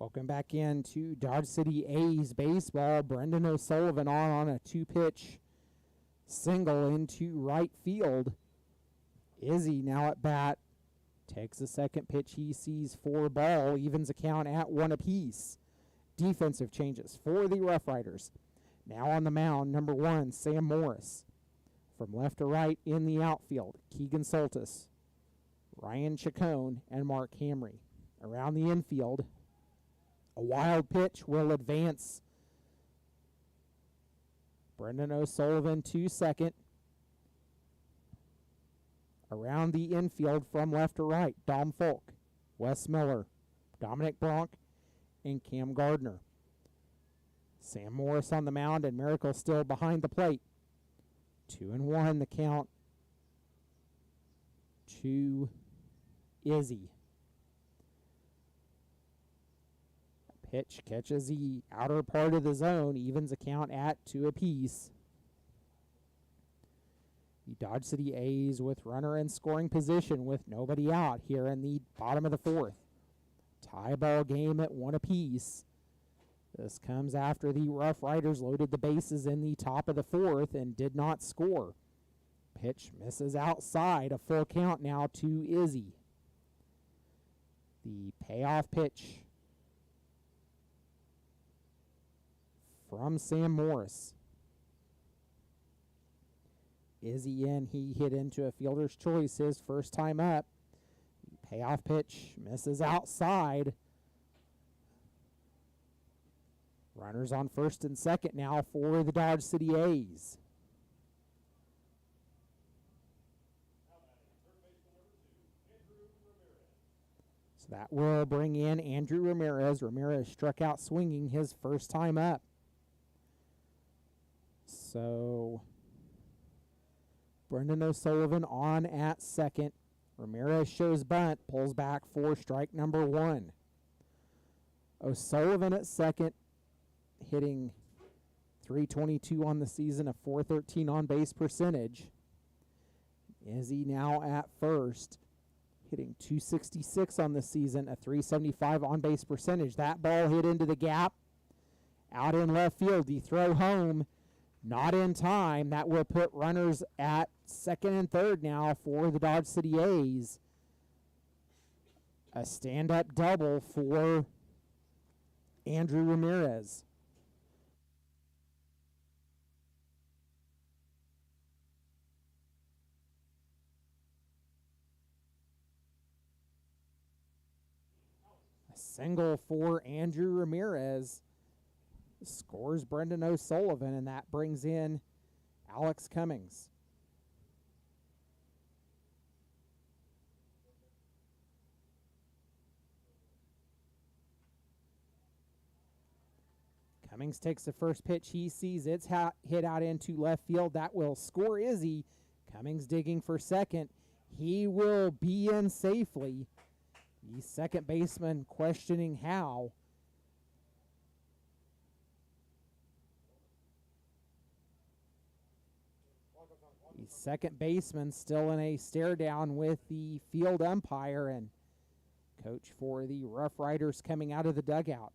Welcome back into Dodge City A's baseball. Brendan O'Sullivan on a 2-pitch single into right field. Izzy now at bat. Takes the second pitch. He sees 4 ball. Evens the count at 1 apiece. Defensive changes for the Rough Riders. Now on the mound, number 1, Sam Morris. From left to right in the outfield, Keegan Soltis, Ryan Chacon, and Mark Hamry. Around the infield, a wild pitch will advance Brendan O'Sullivan to second. Around the infield from left to right, Dom Folk, Wes Miller, Dominic Bronk, and Cam Gardner. Sam Morris on the mound and Miracle still behind the plate. 2-1 the count to Izzy. Pitch catches the outer part of the zone, evens the count at 2 apiece. The Dodge City A's with runner in scoring position with nobody out here in the bottom of the 4th. Tie ball game at 1 apiece. This comes after the Rough Riders loaded the bases in the top of the 4th and did not score. Pitch misses outside, a full count now to Izzy. The payoff pitch from Sam Morris. Izzy in, he hit into a fielder's choice his first time up. The payoff pitch misses outside. Runners on first and second now for the Dodge City A's. So that will bring in Andrew Ramirez. Ramirez struck out swinging his first time up. So Brendan O'Sullivan on at second. Ramirez shows bunt, pulls back for strike number 1. O'Sullivan at second, hitting .322 on the season, a .413 on base percentage. Izzy now at first, hitting .266 on the season, a .375 on base percentage. That ball hit into the gap, out in left field. The throw home, not in time. That will put runners at second and third now for the Dodge City A's. A stand-up double for Andrew Ramirez. A single for Andrew Ramirez. Scores Brendan O'Sullivan, and that brings in Alex Cummings. Cummings takes the first pitch. He sees it's hit out into left field. That will score Izzy. Cummings digging for second. He will be in safely. The second baseman questioning how. The second baseman still in a stare down with the field umpire, and coach for the Rough Riders coming out of the dugout.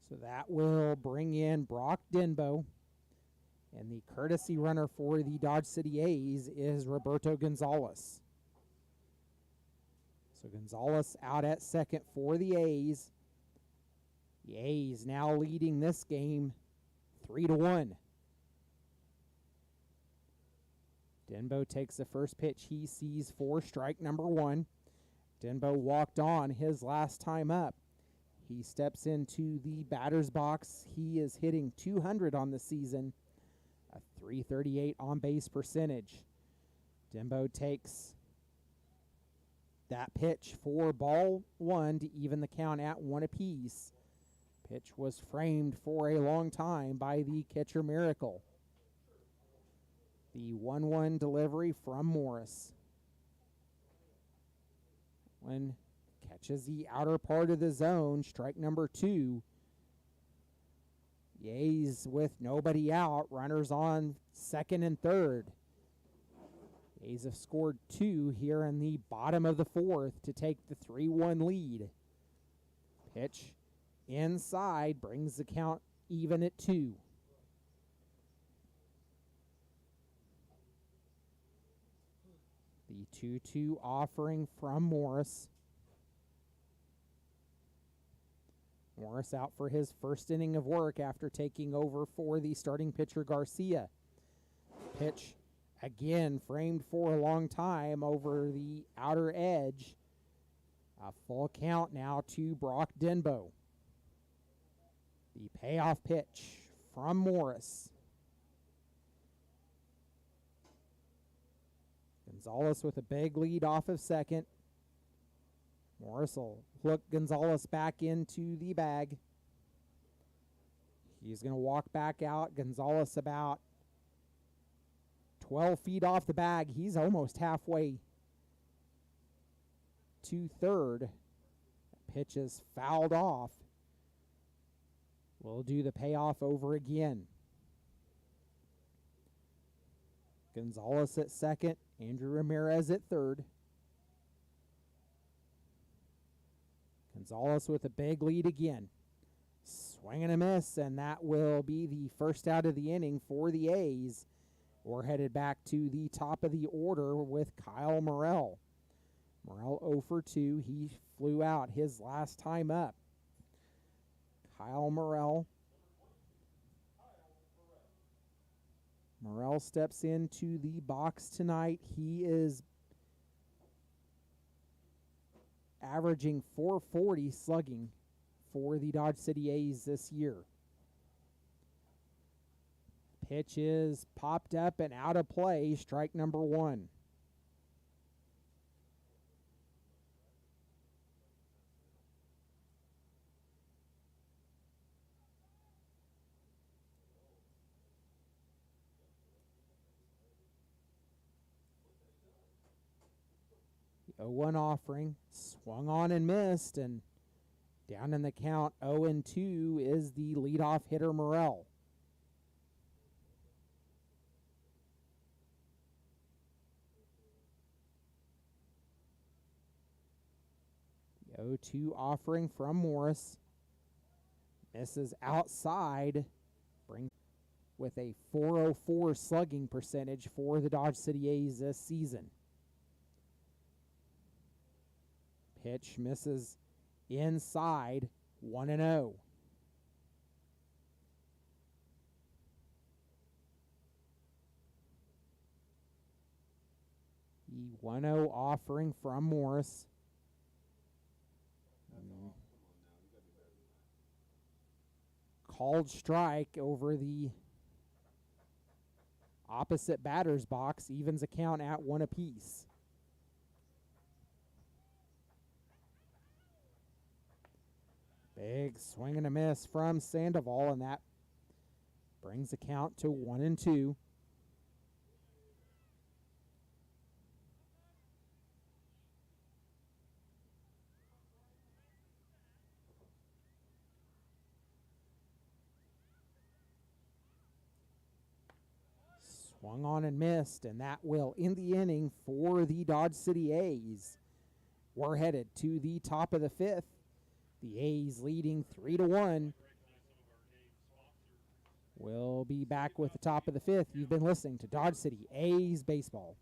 So that will bring in Brock Denbo. And the courtesy runner for the Dodge City A's is Roberto Gonzalez. So Gonzalez out at second for the A's. The A's now leading this game 3-1. Denbo takes the first pitch. He sees for strike number 1. Denbo walked on his last time up. He steps into the batter's box. He is hitting 200 on the season, a .338 on-base percentage. Denbo takes that pitch for ball one to even the count at one apiece. Pitch was framed for a long time by the catcher Miracle. The 1-1 delivery from Morris. When catches the outer part of the zone, strike number 2. The A's with nobody out, runners on second and third. The A's have scored 2 here in the bottom of the 4th to take the 3-1 lead. Pitch inside brings the count even at 2. The 2-2 offering from Morris. Morris out for his first inning of work after taking over for the starting pitcher Garcia. Pitch again framed for a long time over the outer edge. A full count now to Brock Denbo. The payoff pitch from Morris. Gonzalez with a big lead off of second. Morris will hook Gonzalez back into the bag. He's going to walk back out. Gonzalez about 12 feet off the bag. He's almost halfway to third. Pitch is fouled off. We'll do the payoff over again. Gonzalez at second. Andrew Ramirez at third. Gonzalez with a big lead again. Swing and a miss, and that will be the first out of the inning for the A's. We're headed back to the top of the order with Kyle Morrell. Morrell 0 for 2. He flew out his last time up. Kyle Morrell. Morrell steps into the box tonight. He is averaging .440 slugging for the Dodge City A's this year. Pitch is popped up and out of play. Strike number 1. The 0-1 offering swung on and missed, and down in the count 0-2 is the leadoff hitter Morrell. The 0-2 offering from Morris misses outside, brings with a .404 slugging percentage for the Dodge City A's this season. Pitch misses inside, 1-0. The 1-0 offering from Morris. Called strike over the opposite batter's box, evens a count at 1 apiece. Big swing and a miss from Sandoval, and that brings the count to 1-2. Swung on and missed, and that will end the inning for the Dodge City A's. We're headed to the top of the 5th. The A's leading 3-1. We'll be back with the top of the 5th. You've been listening to Dodge City A's Baseball.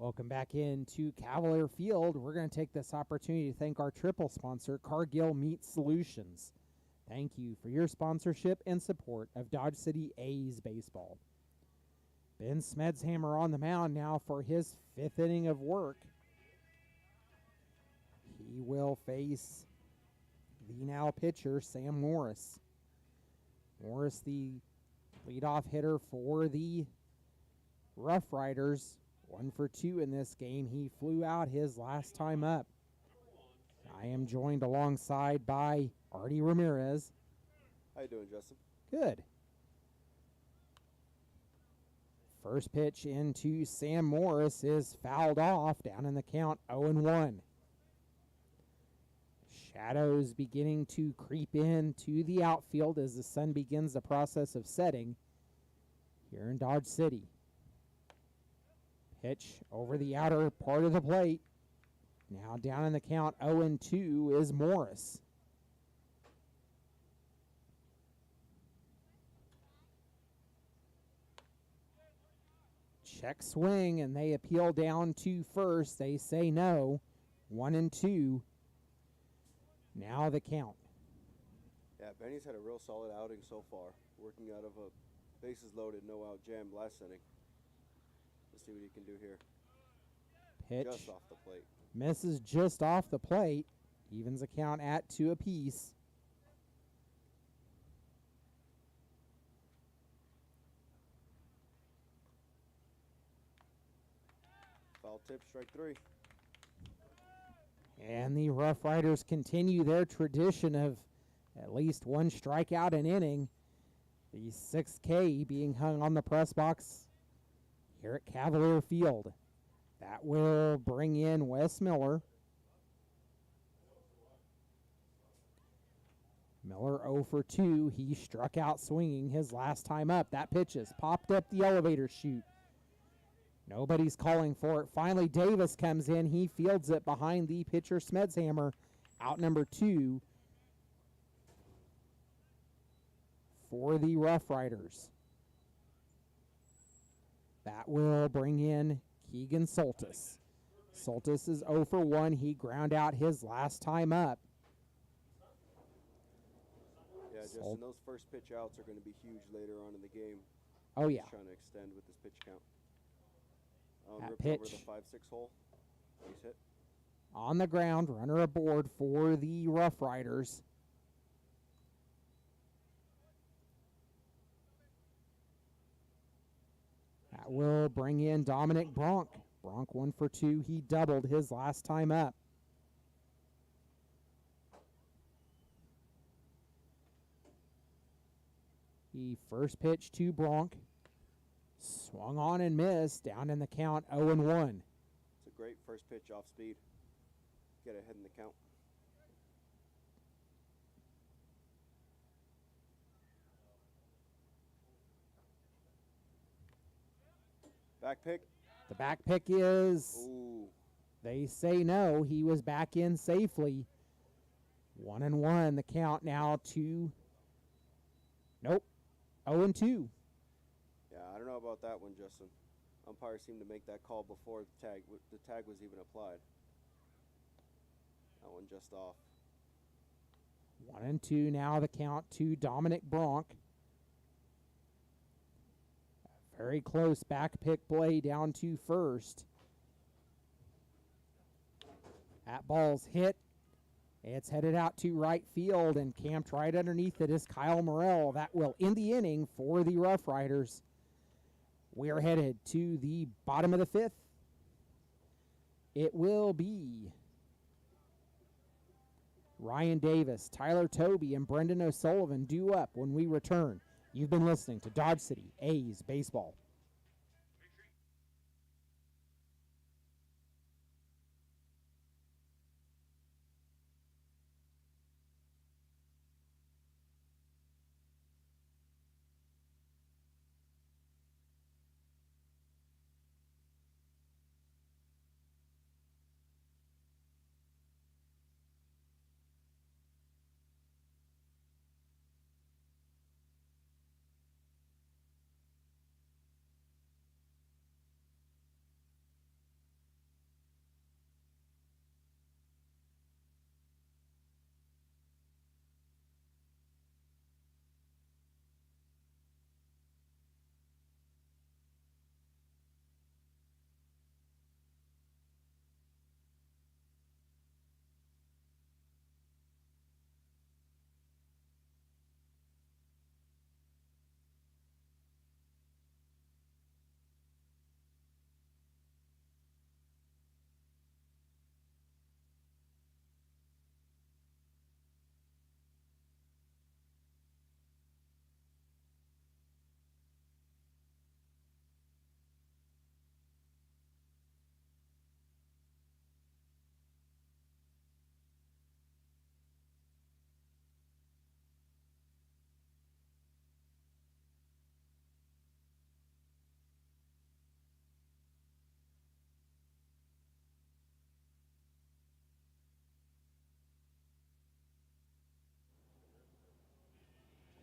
Welcome back into Cavalier Field. We're going to take this opportunity to thank our triple sponsor, Cargill Meat Solutions. Thank you for your sponsorship and support of Dodge City A's baseball. Ben Smedshammer on the mound now for his 5th inning of work. He will face the now pitcher, Sam Morris. Morris, the leadoff hitter for the Rough Riders. 1 for 2 in this game. He flew out his last time up. I am joined alongside by Artie Ramirez. How you doing, Justin? Good. First pitch into Sam Morris is fouled off, down in the count 0-1. Shadows beginning to creep into the outfield as the sun begins the process of setting here in Dodge City. Pitch over the outer part of the plate. Now down in the count 0-2 is Morris. Check swing, and they appeal down to first. They say no. 1-2. Now the count. Yeah, Benny's had a real solid outing so far, working out of a bases loaded, no out jam last inning. Let's see what he can do here. Pitch Just off the plate. misses just off the plate. Evens the count at 2 apiece. Foul tip, strike 3. And the Rough Riders continue their tradition of at least 1 strikeout an inning. The 6K being hung on the press box here at Cavalier Field. That will bring in Wes Miller. Miller 0 for 2. He struck out swinging his last time up. That pitch has popped up the elevator chute. Nobody's calling for it. Finally, Davis comes in. He fields it behind the pitcher, Smedshammer. Out number 2 for the Rough Riders. That will bring in Keegan Soltis. Soltis is 0 for 1. He ground out his last time up. Yeah, Justin, those first pitch outs are going to be huge later on in the game. Oh, yeah. He's trying to extend with this pitch count. That Ripped pitch. over the 5-6 hole. Base hit. On the ground, runner aboard for the Rough Riders. That will bring in Dominic Bronk. Bronk 1 for 2. He doubled his last time up. The first pitch to Bronk. Swung on and missed. Down in the count 0-1. It's a great first pitch off speed. Get ahead in the count. Back pick. The back pick is, Ooh. they say no. He was back in safely. 1-1. The count now to, nope, 0-2. Yeah, I don't know about that one, Justin. Umpire seemed to make that call before the tag was even applied. That one just off. 1-2 now the count to Dominic Bronk. Very close back pick play down to first. That ball's hit. It's headed out to right field and camped right underneath it is Kyle Morrell. That will end the inning for the Rough Riders. We are headed to the bottom of the 5th. It will be Ryan Davis, Tyler Toby, and Brendan O'Sullivan due up when we return. You've been listening to Dodge City A's Baseball.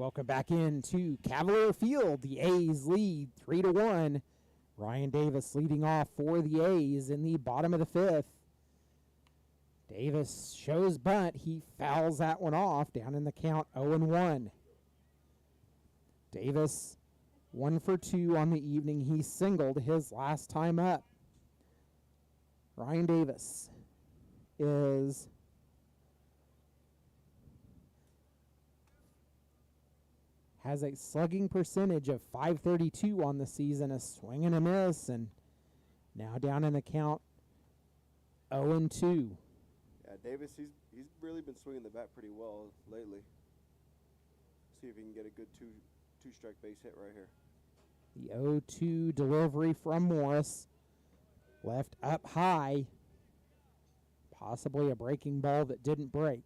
Welcome back into Cavalier Field. The A's lead 3-1. Ryan Davis leading off for the A's in the bottom of the fifth. Davis shows bunt. He fouls that one off, down in the count 0-1. Davis 1 for 2 on the evening. He singled his last time up. Ryan Davis has a slugging percentage of .532 on the season, a swing and a miss, and now down in the count 0-2. Yeah, Davis, he's really been swinging the bat pretty well lately. See if he can get a good two-strike base hit right here. The 0-2 delivery from Morris. Left up high. Possibly a breaking ball that didn't break.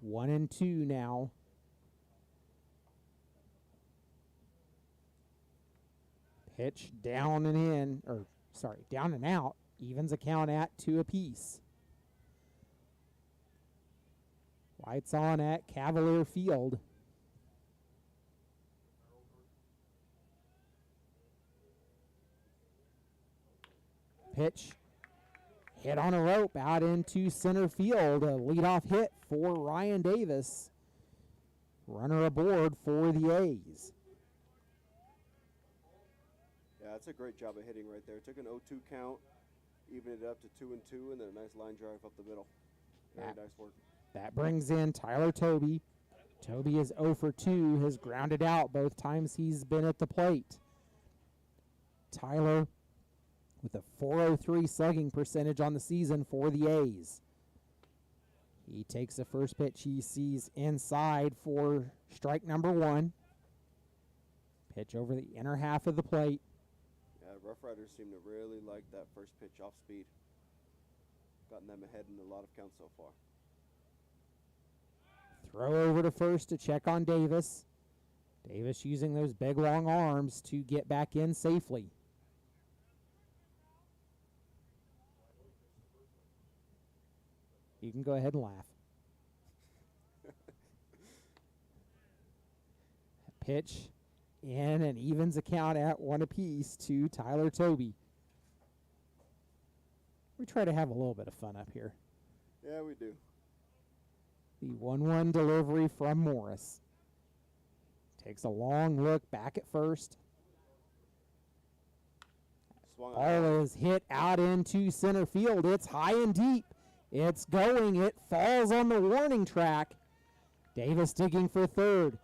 1-2 now. Pitch down and in, down and out. Evens a count at 2 apiece. Lights on at Cavalier Field. Pitch hit on a rope out into center field. A leadoff hit for Ryan Davis. Runner aboard for the A's. Yeah, that's a great job of hitting right there. Took an 0-2 count, evened it up to 2-2, and then a nice line drive up the middle. Very nice work. That brings in Tyler Tobey. Tobey is 0 for 2, has grounded out both times he's been at the plate. Tyler with a .403 slugging percentage on the season for the A's. He takes the first pitch he sees inside for strike number 1. Pitch over the inner half of the plate. Yeah, Rough Riders seem to really like that first pitch off speed. Gotten them ahead in a lot of counts so far. Throw over to first to check on Davis. Davis using those big long arms to get back in safely. You can go ahead and laugh. Pitch in and evens a count at 1 apiece to Tyler Tobey. We try to have a little bit of fun up here. Yeah, we do. The 1-1 delivery from Morris. Takes a long look back at first. Ball is hit out into center field. It's high and deep. It's going. It falls on the warning track. Davis digging for third.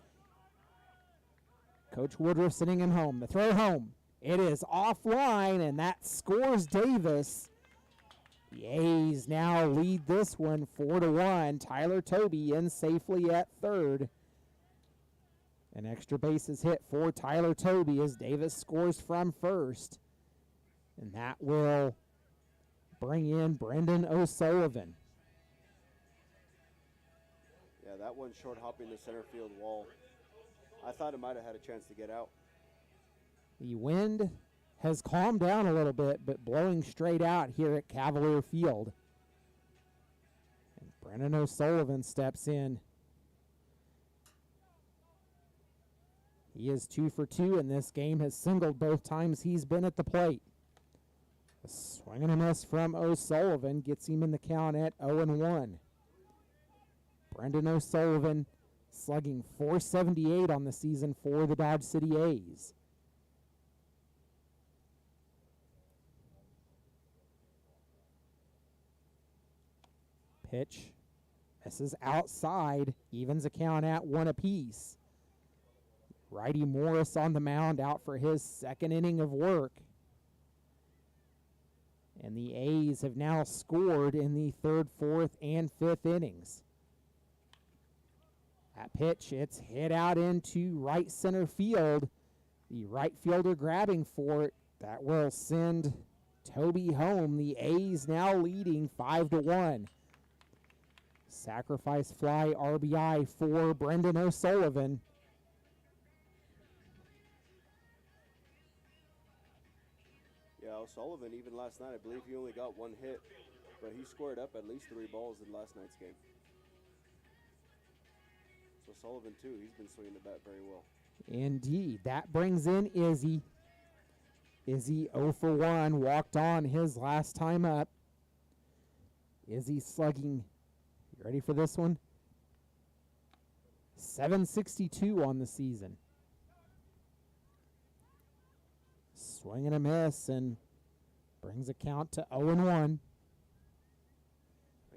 Coach Woodruff sending him home. The throw home. It is offline, and that scores Davis. The A's now lead this one 4-1. Tyler Tobey in safely at third. An extra base is hit for Tyler Tobey as Davis scores from first. And that will bring in Brendan O'Sullivan. Yeah, that one short hopping the center field wall. I thought it might have had a chance to get out. The wind has calmed down a little bit, but blowing straight out here at Cavalier Field. And Brendan O'Sullivan steps in. He is 2 for 2 in this game, has singled both times he's been at the plate. A swing and a miss from O'Sullivan gets him in the count at 0-1. Brendan O'Sullivan slugging .478 on the season for the Dodge City A's. Pitch misses outside, evens a count at 1 apiece. Righty Morris on the mound, out for his second inning of work. And the A's have now scored in the third, fourth, and fifth innings. That pitch, it's hit out into right center field. The right fielder grabbing for it. That will send Tobey home. The A's now leading 5-1. Sacrifice fly RBI for Brendan O'Sullivan. Yeah, O'Sullivan, even last night, I believe he only got 1 hit, but he squared up at least 3 balls in last night's game. Sullivan, too. He's been swinging the bat very well. Indeed. That brings in Izzy. Izzy 0 for 1, walked on his last time up. Izzy slugging, you ready for this one? 762 on the season. Swing and a miss, and brings a count to 0-1.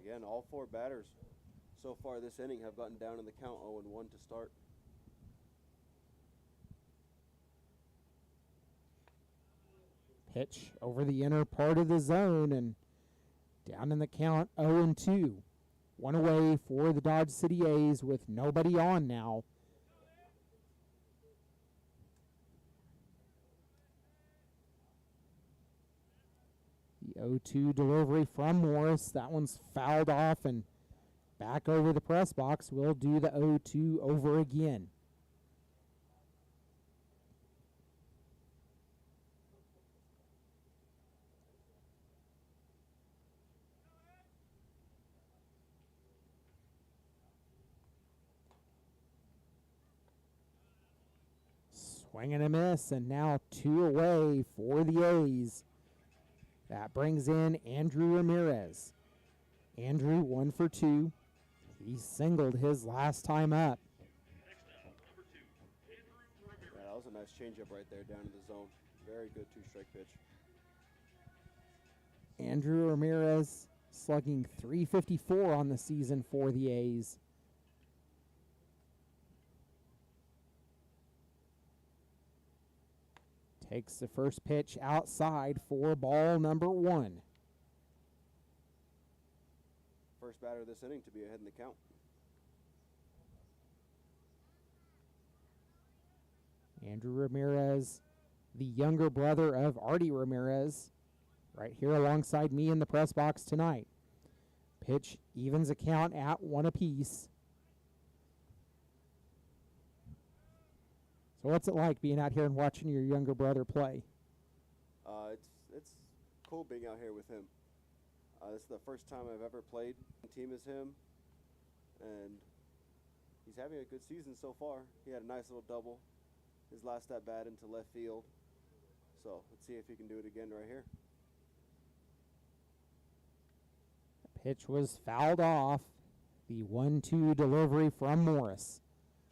Again, all 4 batters so far this inning have gotten down in the count 0-1 to start. Pitch over the inner part of the zone and down in the count 0-2. One away for the Dodge City A's with nobody on now. The 0-2 delivery from Morris. That one's fouled off and back over the press box. We'll do the 0-2 over again. Swing and a miss, and now 2 away for the A's. That brings in Andrew Ramirez. Andrew 1 for 2. He singled his last time up. Yeah, that was a nice changeup right there down in the zone. Very good 2-strike pitch. Andrew Ramirez slugging .354 on the season for the A's. Takes the first pitch outside for ball number 1. First batter this inning to be ahead in the count. Andrew Ramirez, the younger brother of Artie Ramirez, right here alongside me in the press box tonight. Pitch evens a count at 1 apiece. So what's it like being out here and watching your younger brother play? It's cool being out here with him. This is the first time I've ever played on the team as him, and he's having a good season so far. He had a nice little double, his last at bat into left field. So let's see if he can do it again right here. Pitch was fouled off. The 1-2 delivery from Morris.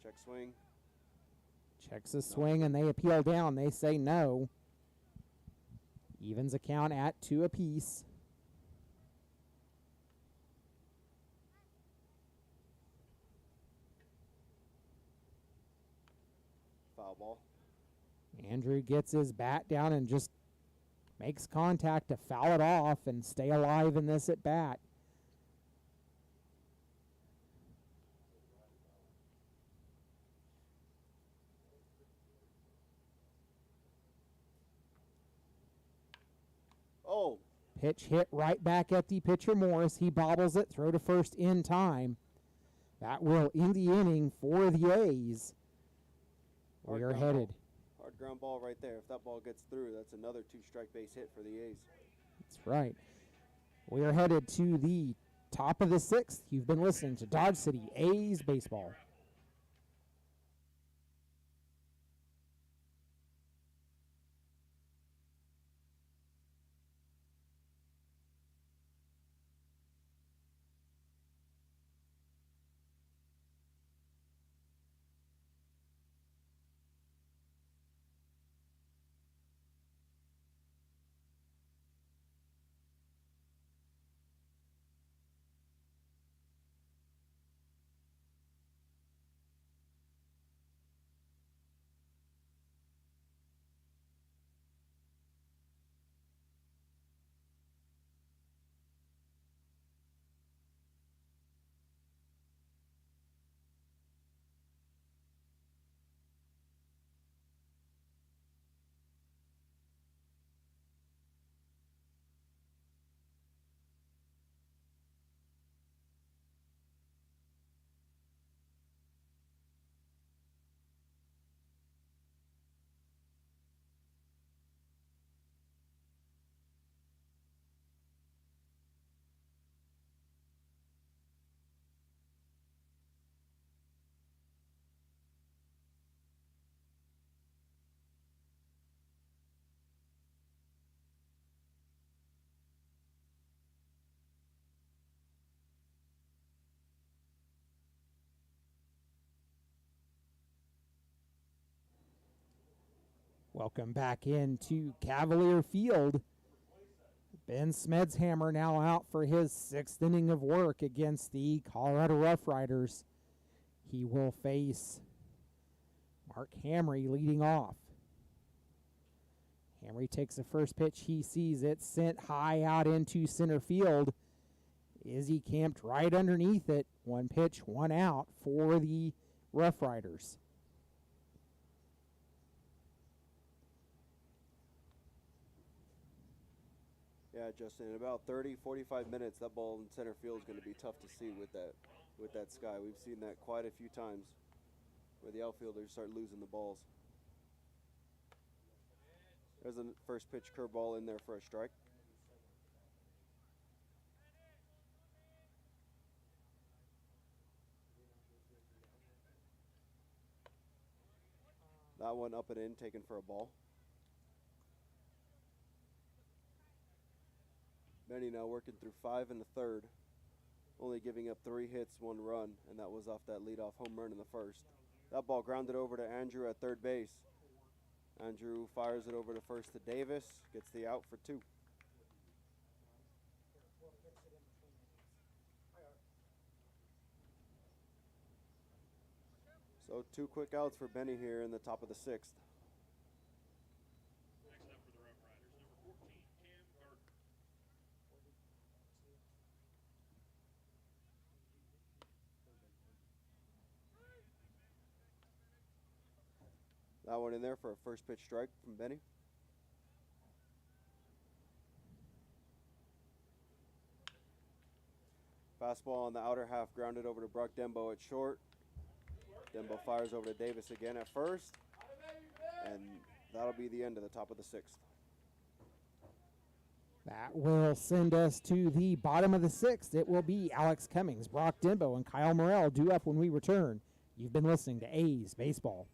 Check swing. Checks the swing, and they appeal down. They say no. Evens a count at 2 apiece. Foul ball. Andrew gets his bat down and just makes contact to foul it off and stay alive in this at bat. Oh, Pitch hit right back at the pitcher Morris. He bobbles it, throw to first in time. That will end the inning for the A's. We are headed. hard ground ball right there. If that ball gets through, that's another 2-strike base hit for the A's. That's right. We are headed to the top of the 6th. You've been listening to Dodge City A's Baseball. Welcome back into Cavalier Field. Ben Smedshammer now out for his 6th inning of work against the Colorado Rough Riders. He will face Mark Hamry leading off. Hamry takes the first pitch. He sees it sent high out into center field. Izzy camped right underneath it. 1 pitch, 1 out for the Rough Riders. Yeah, Justin, in about 30, 45 minutes, that ball in center field is going to be tough to see with that sky. We've seen that quite a few times where the outfielders start losing the balls. There's a first pitch curveball in there for a strike. That one up and in, taken for a ball. Benny now working through 5 in the 3rd, only giving up 3 hits, 1 run, and that was off that leadoff home run in the 1st. That ball grounded over to Andrew at 3rd base. Andrew fires it over to first to Davis, gets the out for 2. So 2 quick outs for Benny here in the top of the 6th. That one in there for a first pitch strike from Benny. Fastball on the outer half, grounded over to Brock Dembo at short. Dembo fires over to Davis again at first. And that'll be the end of the top of the 6th. That will send us to the bottom of the 6th. It will be Alex Cummings, Brock Dembo, and Kyle Morrell due up when we return. You've been listening to A's Baseball.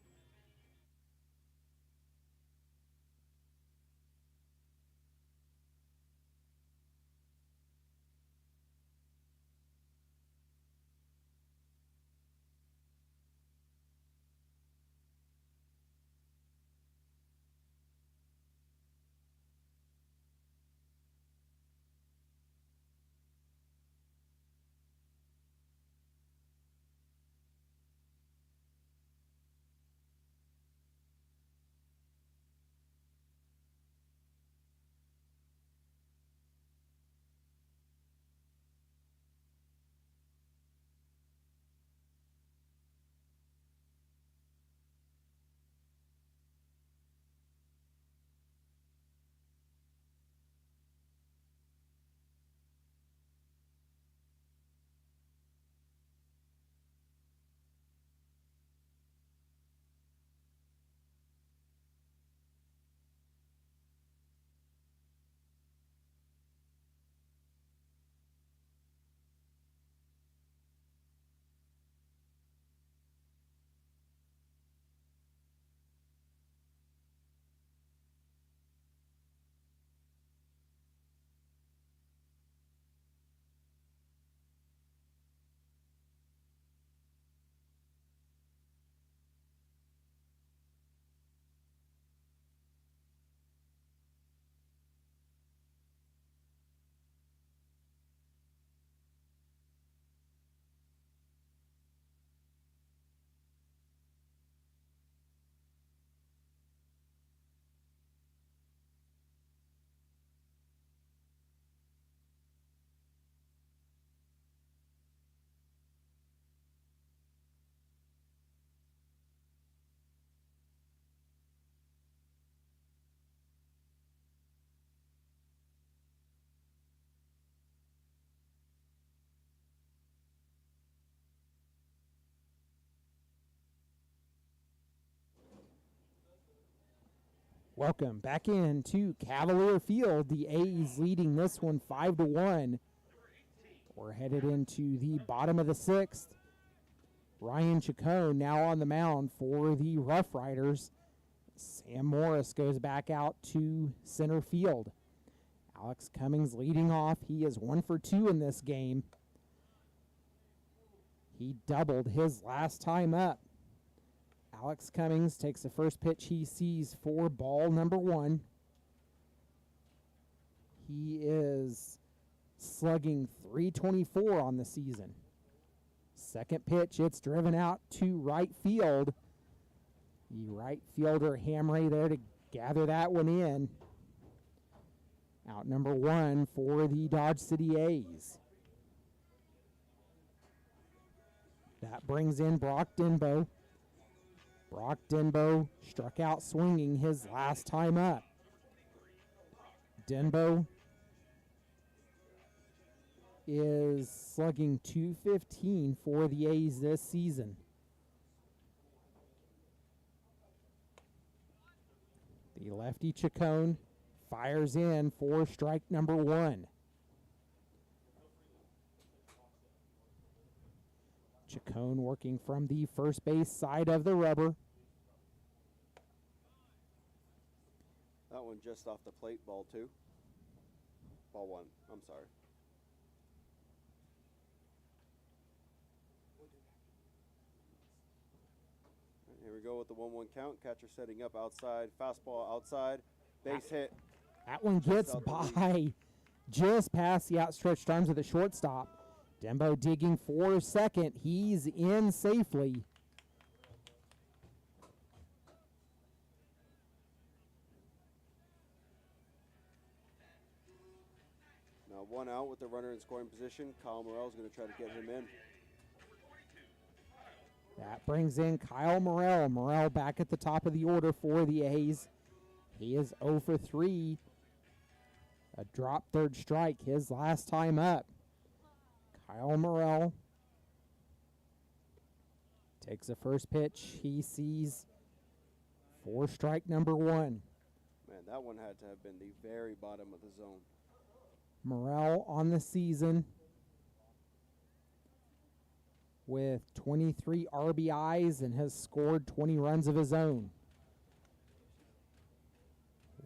Welcome back into Cavalier Field. The A's leading this one 5-1. We're headed into the bottom of the 6th. Ryan Chacon now on the mound for the Rough Riders. Sam Morris goes back out to center field. Alex Cummings leading off. He is 1 for 2 in this game. He doubled his last time up. Alex Cummings takes the first pitch he sees for ball number 1. He is slugging .324 on the season. Second pitch, it's driven out to right field. The right fielder Hamray there to gather that one in. Out number 1 for the Dodge City A's. That brings in Brock Denbo. Brock Denbo struck out swinging his last time up. Denbo is slugging .215 for the A's this season. The lefty Chacon fires in for strike number 1. Chacon working from the first base side of the rubber. That one just off the plate, ball 2. Ball 1, I'm sorry. Here we go with the 1-1 count. Catcher setting up outside. Fastball outside. Base hit. That one gets by just past the outstretched arms of the shortstop. Denbo digging for second. He's in safely. Now 1 out with the runner in scoring position. Kyle Morrell is going to try to get him in. That brings in Kyle Morrell. Morrell back at the top of the order for the A's. He is 0 for 3. A drop third strike his last time up. Kyle Morrell takes the first pitch he sees for strike number 1. Man, that one had to have been the very bottom of the zone. Morrell on the season with 23 RBIs and has scored 20 runs of his own.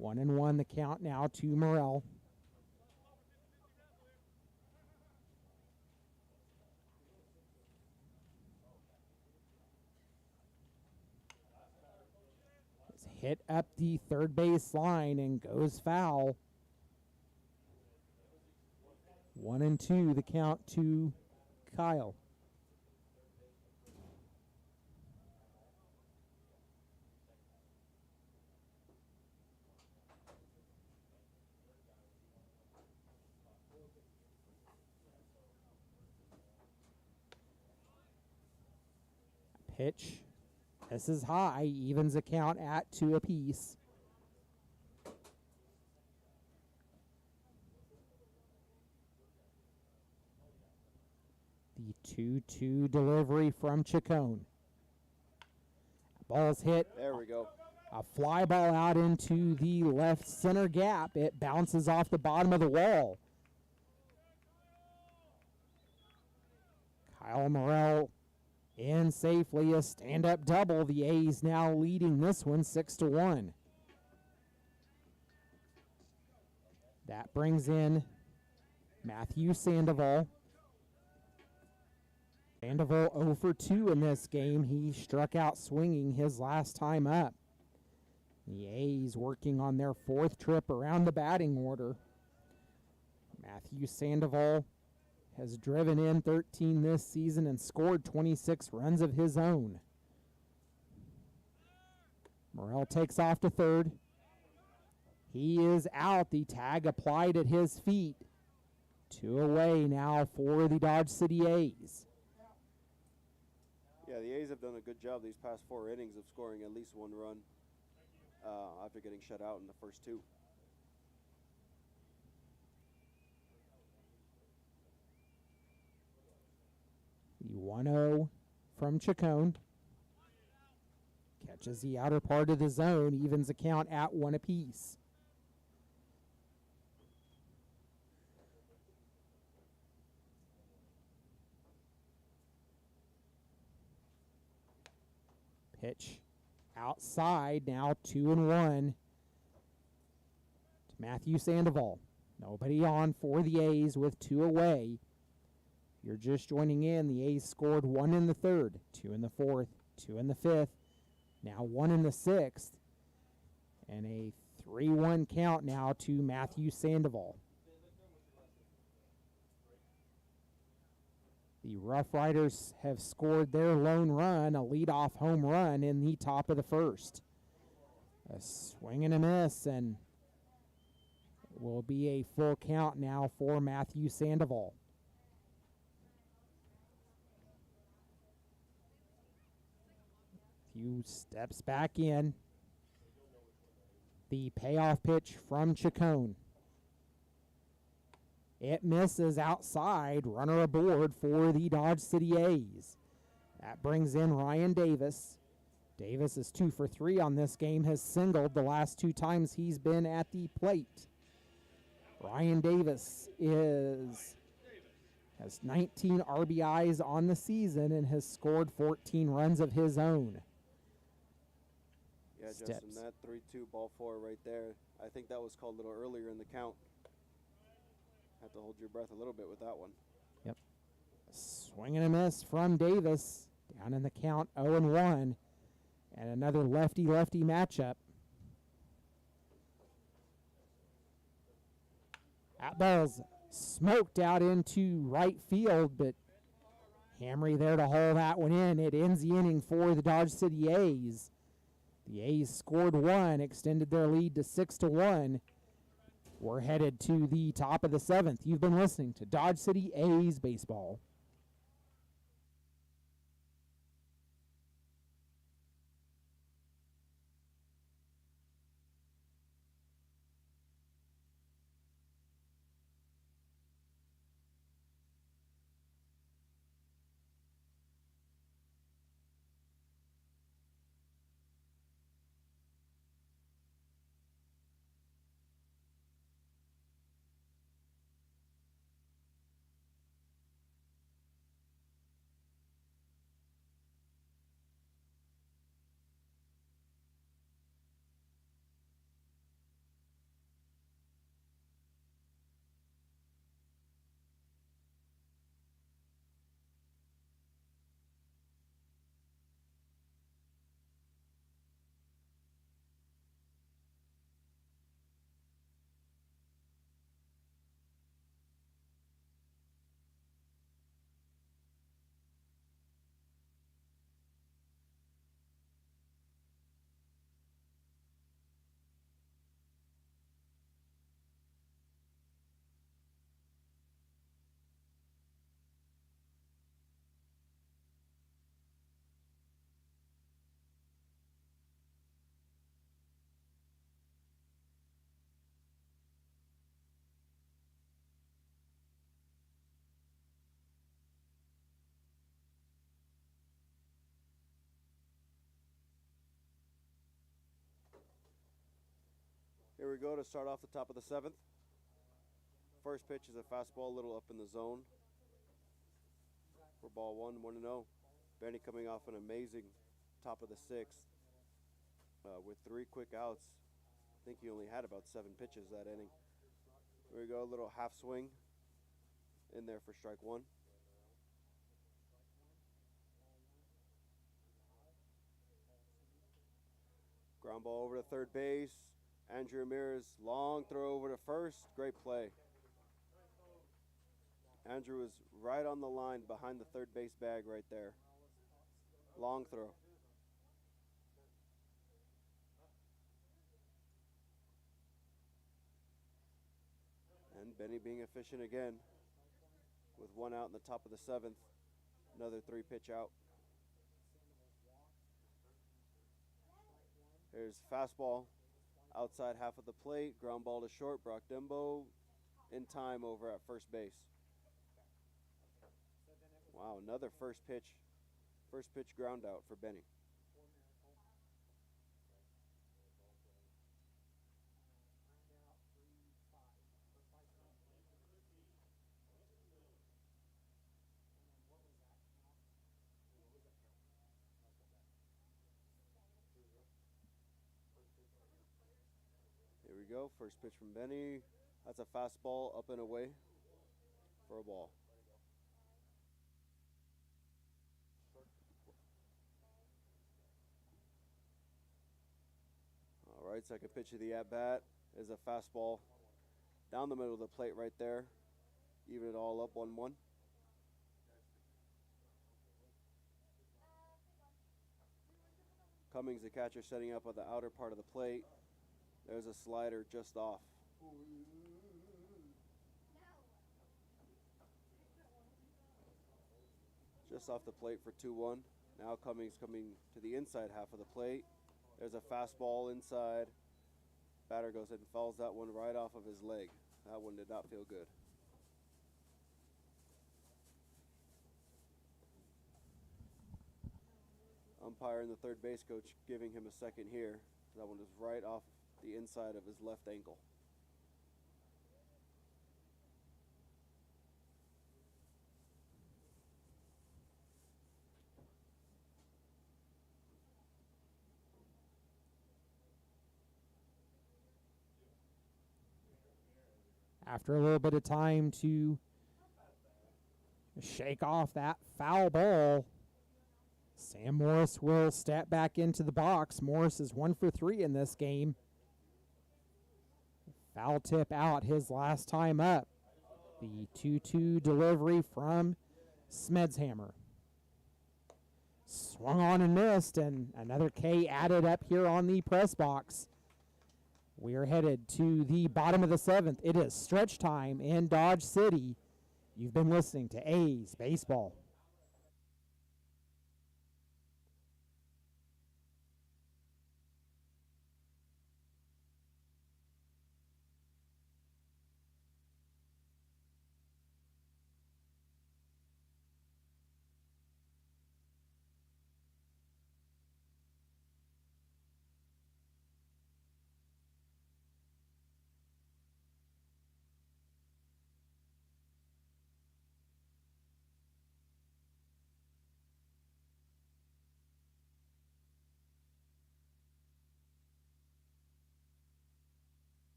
1-1 the count now to Morrell. It's hit up the third base line and goes foul. 1-2 the count to Kyle. Pitch. This is high, evens the count at 2 apiece. The 2-2 delivery from Chacon. Ball's hit. There we go. A fly ball out into the left center gap. It bounces off the bottom of the wall. Kyle Morrell in safely, a stand-up double. The A's now leading this one 6-1. That brings in Matthew Sandoval. Sandoval 0 for 2 in this game. He struck out swinging his last time up. The A's working on their 4th trip around the batting order. Matthew Sandoval has driven in 13 this season and scored 26 runs of his own. Morrell takes off to third. He is out. The tag applied at his feet. 2 away now for the Dodge City A's. Yeah, the A's have done a good job these past 4 innings of scoring at least 1 run after getting shut out in the first 2. The 1-0 from Chacon. Catches the outer part of the zone, evens the count at 1 apiece. Pitch outside, now 2-1 to Matthew Sandoval. Nobody on for the A's with 2 away. If you're just joining in, the A's scored 1 in the 3rd, 2 in the 4th, 2 in the 5th, Now 1 in the 6th. And a 3-1 count now to Matthew Sandoval. The Rough Riders have scored their lone run, a leadoff home run in the top of the first. A swing and a miss, and it will be a full count now for Matthew Sandoval. Few steps back in. The payoff pitch from Chacon. It misses outside, runner aboard for the Dodge City A's. That brings in Ryan Davis. Davis is 2 for 3 on this game, has singled the last 2 times he's been at the plate. Ryan Davis has 19 RBIs on the season and has scored 14 runs of his own. Yeah, Justin, that 3-2 ball 4 right there, I think that was called a little earlier in the count. Have to hold your breath a little bit with that one. Yep. Swing and a miss from Davis. Down in the count, 0-1. And another lefty-lefty matchup. That ball's smoked out into right field, but Hamry there to haul that one in. It ends the inning for the Dodge City A's. The A's scored 1, extended their lead to 6-1. We're headed to the top of the 7th. You've been listening to Dodge City A's baseball. Here we go to start off the top of the 7th. First pitch is a fastball, a little up in the zone. For ball 1-0. Benny coming off an amazing top of the 6th with 3 quick outs. I think he only had about 7 pitches that inning. Here we go, a little half swing in there for strike 1. Ground ball over to third base. Andrew Ramirez, long throw over to first. Great play. Andrew was right on the line behind the third base bag right there. Long throw. And Benny being efficient again with 1 out in the top of the 7th. Another 3-pitch out. Here's fastball. Outside half of the plate, ground ball to short. Brock Dembo in time over at first base. Wow, another first pitch ground out for Benny. Here we go, first pitch from Benny. That's a fastball up and away for a ball. Right second pitch of the at-bat is a fastball down the middle of the plate right there. Even it all up 1-1. Cummings, the catcher, setting up on the outer part of the plate. There's a slider just off. Just off the plate for 2-1. Now Cummings coming to the inside half of the plate. There's a fastball inside. Batter goes ahead and fouls that one right off of his leg. That one did not feel good. Umpire and the third base coach giving him a second here. That one is right off the inside of his left ankle. After a little bit of time to shake off that foul ball, Sam Morris will step back into the box. Morris is 1 for 3 in this game. Foul tip out his last time up. The 2-2 delivery from Smedshammer. Swung on and missed, and another K added up here on the press box. We are headed to the bottom of the 7th. It is stretch time in Dodge City. You've been listening to A's Baseball.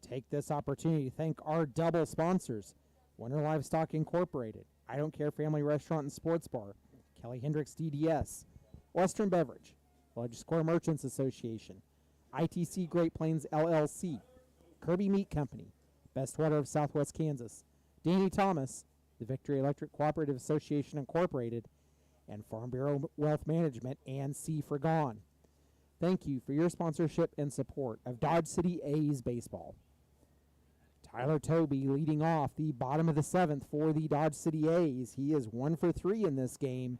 Take this opportunity to thank our double sponsors: Winter Livestock Incorporated, I Don't Care Family Restaurant and Sports Bar, Kelly Hendricks DDS, Western Beverage, Village Square Merchants Association, ITC Great Plains LLC, Kirby Meat Company, Best Water of Southwest Kansas, Danny Thomas, the Victory Electric Cooperative Association Incorporated, and Farm Bureau Wealth Management and C. Fragon. Thank you for your sponsorship and support of Dodge City A's baseball. Tyler Toby leading off the bottom of the 7th for the Dodge City A's. He is 1 for 3 in this game.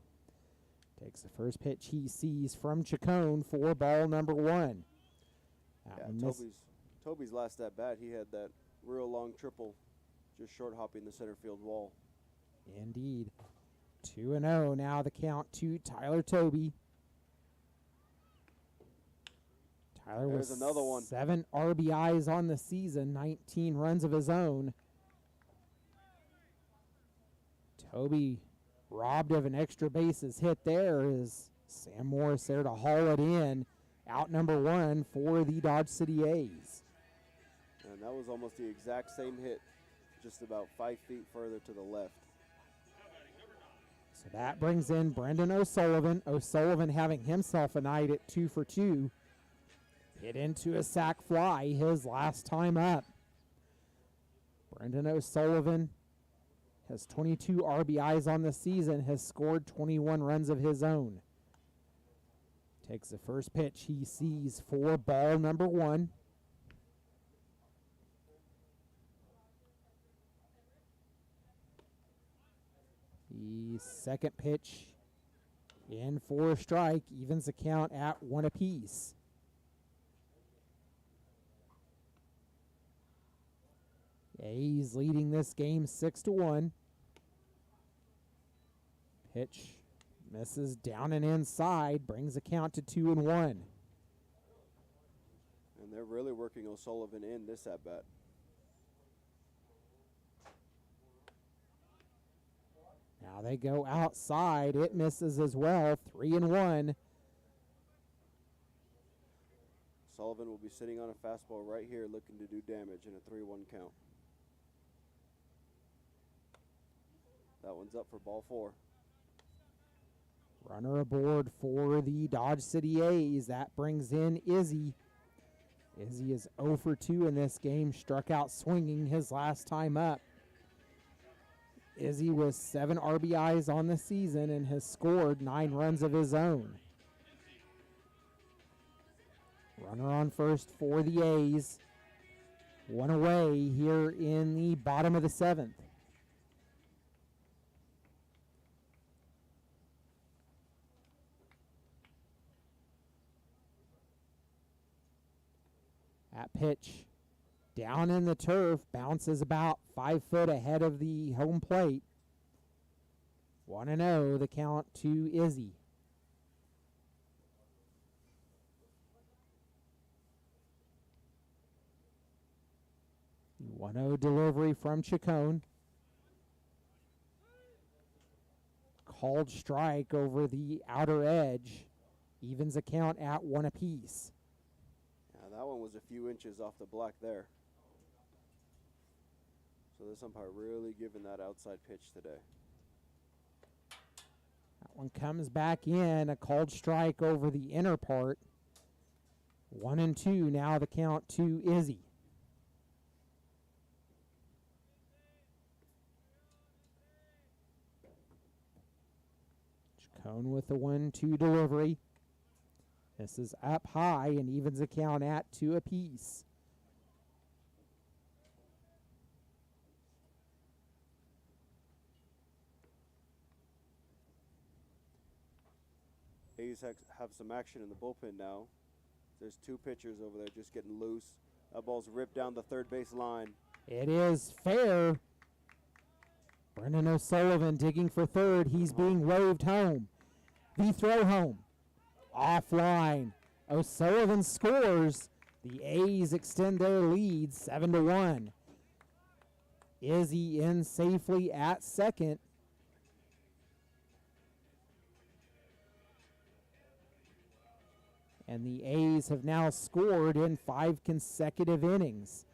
Takes the first pitch he sees from Chacon for ball number 1. Toby's last at bat, he had that real long triple just short hopping the center field wall. Indeed. 2-0 now the count to Tyler Toby. Tyler There's with another one. 7 RBIs on the season, 19 runs of his own. Toby robbed of an extra bases hit there as Sam Morris there to haul it in. Out number 1 for the Dodge City A's. And that was almost the exact same hit, just about 5 feet further to the left. So that brings in Brendan O'Sullivan. O'Sullivan having himself a night at 2 for 2. Hit into a sac fly his last time up. Brendan O'Sullivan has 22 RBIs on the season, has scored 21 runs of his own. Takes the first pitch he sees for ball number 1. The second pitch in for a strike, evens the count at 1 apiece. A's leading this game 6-1. Pitch misses down and inside, brings the count to 2-1. And they're really working O'Sullivan in this at bat. Now they go outside. It misses as well. 3-1. Sullivan will be sitting on a fastball right here looking to do damage in a 3-1 count. That one's up for ball 4. Runner aboard for the Dodge City A's. That brings in Izzy. Izzy is 0 for 2 in this game. Struck out swinging his last time up. Izzy with 7 RBIs on the season and has scored 9 runs of his own. Runner on first for the A's. 1 away here in the bottom of the 7th. That pitch down in the turf, bounces about 5 foot ahead of the home plate. 1-0, the count to Izzy. 1-0 delivery from Chacon. Called strike over the outer edge. Evens the count at 1 apiece. Yeah, that one was a few inches off the black there. So this umpire really giving that outside pitch today. That one comes back in, a called strike over the inner part. 1-2, now the count to Izzy. Chacon with the 1-2 delivery. This is up high and evens the count at 2 apiece. A's have some action in the bullpen now. There's 2 pitchers over there just getting loose. That ball's ripped down the third base line. It is fair. Brendan O'Sullivan digging for third. He's being waved home. The throw home. Offline. O'Sullivan scores. The A's extend their lead 7-1. Izzy in safely at second. And the A's have now scored in 5 consecutive innings.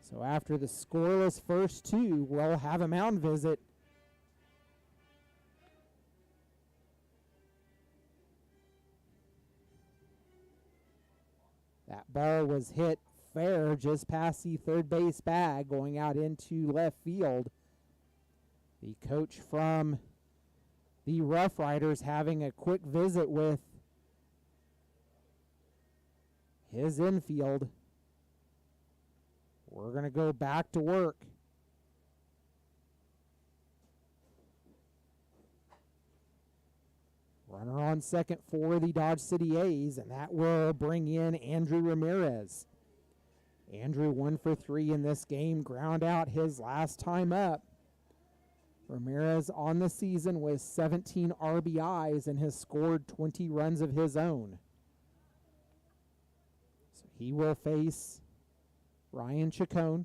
So after the scoreless first 2, we'll have a mound visit. That ball was hit fair just past the third base bag, going out into left field. The coach from the Rough Riders having a quick visit with his infield. We're going to go back to work. Runner on second for the Dodge City A's, and that will bring in Andrew Ramirez. Andrew 1 for 3 in this game, ground out his last time up. Ramirez on the season with 17 RBIs and has scored 20 runs of his own. So he will face Ryan Chacon.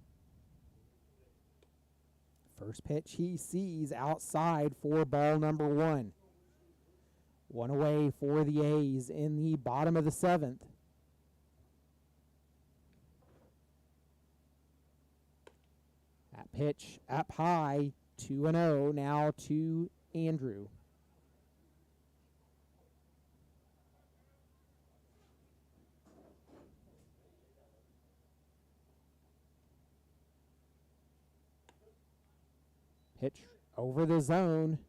First pitch he sees outside for ball number 1. 1 away for the A's in the bottom of the 7th. That pitch up high, 2-0 now to Andrew. Pitch over the zone.